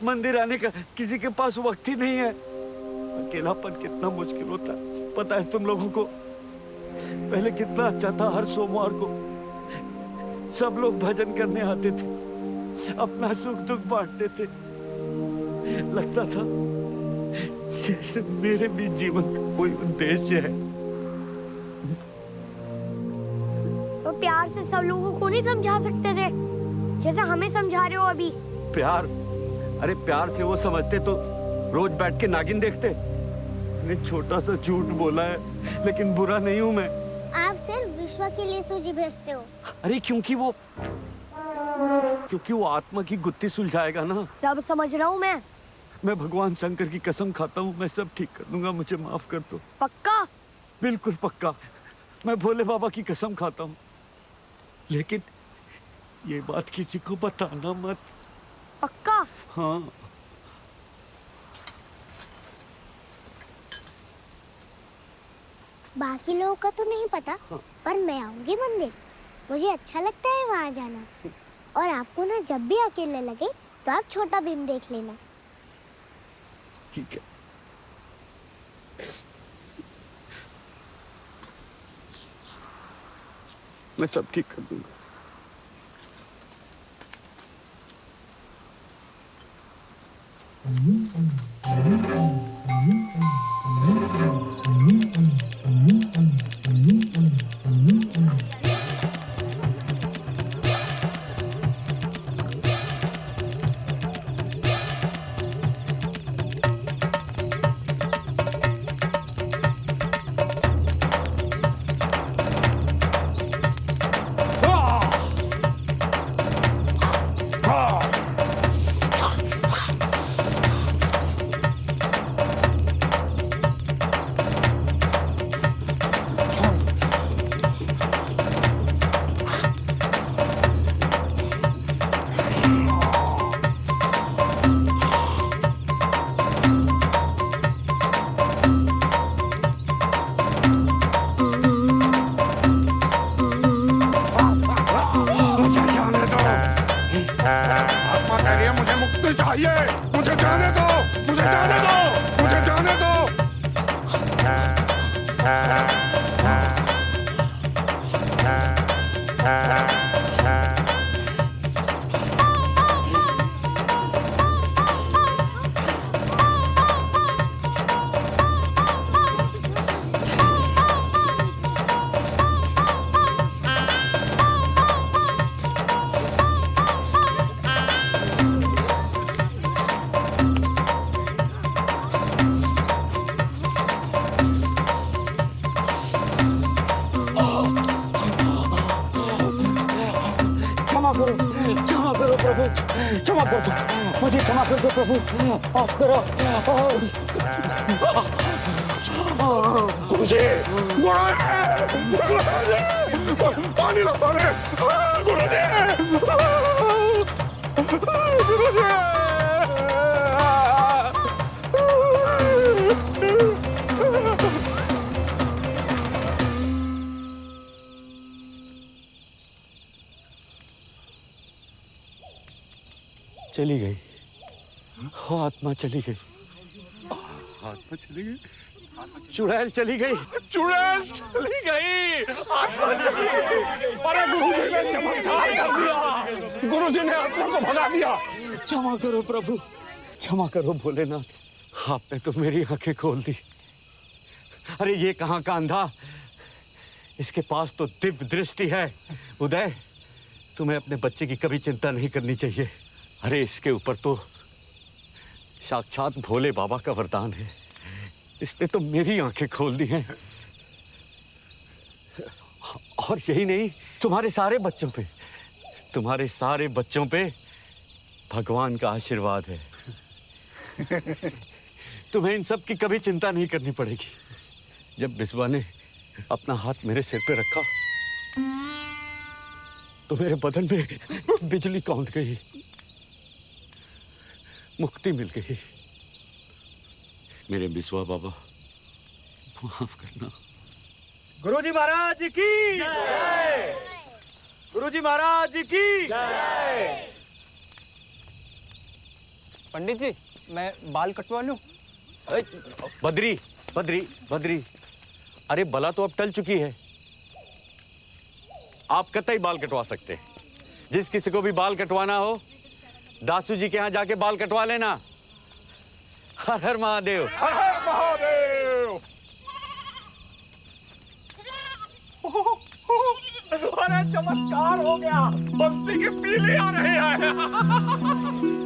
मंदिर आने का किसी के पास वक्त ही नहीं है। अकेलापन कितना मुश्किल होता है पता है तुम लोगों को? पहले कितना अच्छा था, हर सोमवार को सब लोग भजन करने आते थे, अपना सुख दुख बांटते थे। लगता था जैसे मेरे भी जीवन का कोई उद्देश्य है। तो प्यार से सब लोगों को नहीं समझा सकते थे जैसा हमें समझा रहे हो अभी? प्यार? अरे प्यार से वो समझते तो रोज बैठ के नागिन देखते। मैंने छोटा सा झूठ बोला है लेकिन बुरा नहीं हूं मैं। आप सिर्फ विश्व के लिए सूजी भेजते हो। अरे क्योंकि वो आत्मा की गुत्थी सुलझाएगा ना। सब समझ रहा हूँ मैं भगवान शंकर की कसम खाता हूँ, मैं सब ठीक कर दूंगा। मुझे माफ कर दो। पक्का? बिल्कुल पक्का। मैं भोले बाबा की कसम खाता हूँ। लेकिन ये बात किसी को बताना मत। पक्का? हाँ। बाकी लोगों का तो नहीं पता, पर मैं आऊंगी मंदिर। मुझे अच्छा लगता है वहाँ जाना। और आपको ना जब भी अकेले लगे तो आप छोटा भीम देख लेना। ठीक है। मैं सब ठीक कर दूंगा। पानी लो, पानी। चली गई, हो आत्मा चली गई, आत्मा चली गई, चुड़ैल चली गई, चुड़ैल चली गई, आत्मा चली गई। अरे गुरुजी ने चमत्कार कर दिया, गुरुजी ने आत्मा को भगा दिया। क्षमा करो प्रभु, क्षमा करो भोलेनाथ, आपने तो मेरी आंखें खोल दी। अरे ये कहाँ का अंधा, इसके पास तो दिव्य दृष्टि है। उदय, तुम्हें अपने बच्चे की कभी चिंता नहीं करनी चाहिए। अरे इसके ऊपर तो साक्षात भोले बाबा का वरदान है, इसने तो मेरी आंखें खोल दी हैं। और यही नहीं, तुम्हारे सारे बच्चों पे भगवान का आशीर्वाद है। तुम्हें इन सब की कभी चिंता नहीं करनी पड़ेगी। जब बिस्वा ने अपना हाथ मेरे सिर पे रखा तो मेरे बदन में बिजली कौंध गई, मुक्ति मिल गई। मेरे बिस्वा बाबा, माफ करना। गुरुजी महाराज की जय। गुरुजी महाराज की जय। पंडित जी, मैं बाल कटवा लूं? बद्री, बद्री, बद्री, अरे बला तो अब टल चुकी है, आप कतई बाल कटवा सकते हैं। जिस किसी को भी बाल कटवाना हो, दासू जी के यहाँ जाके बाल कटवा लेना। हर हर महादेव, हर हर महादेव। अरे चमत्कार हो गया, बंसी की पीली आ रही है।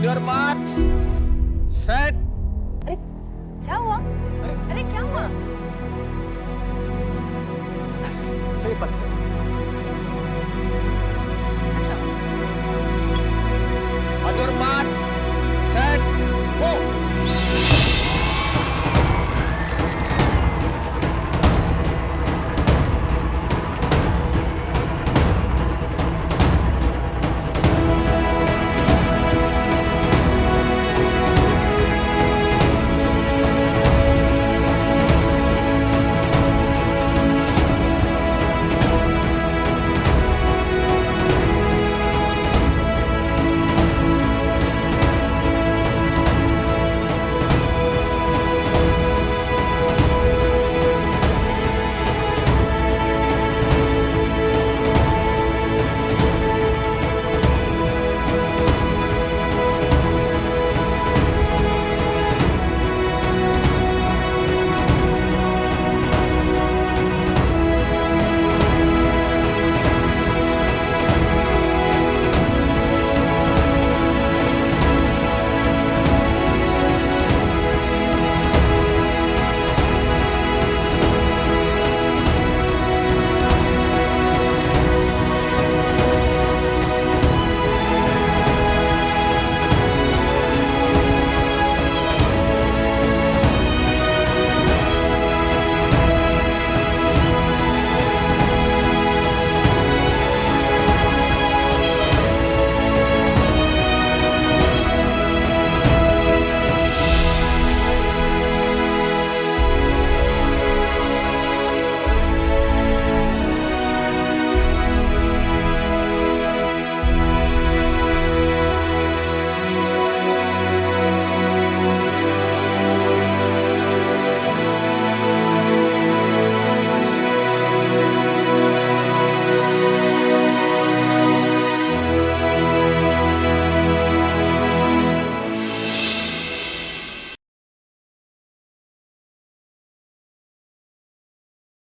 On your marks set. अरे क्या हुआ? अरे क्या हुआ? सही पत्थर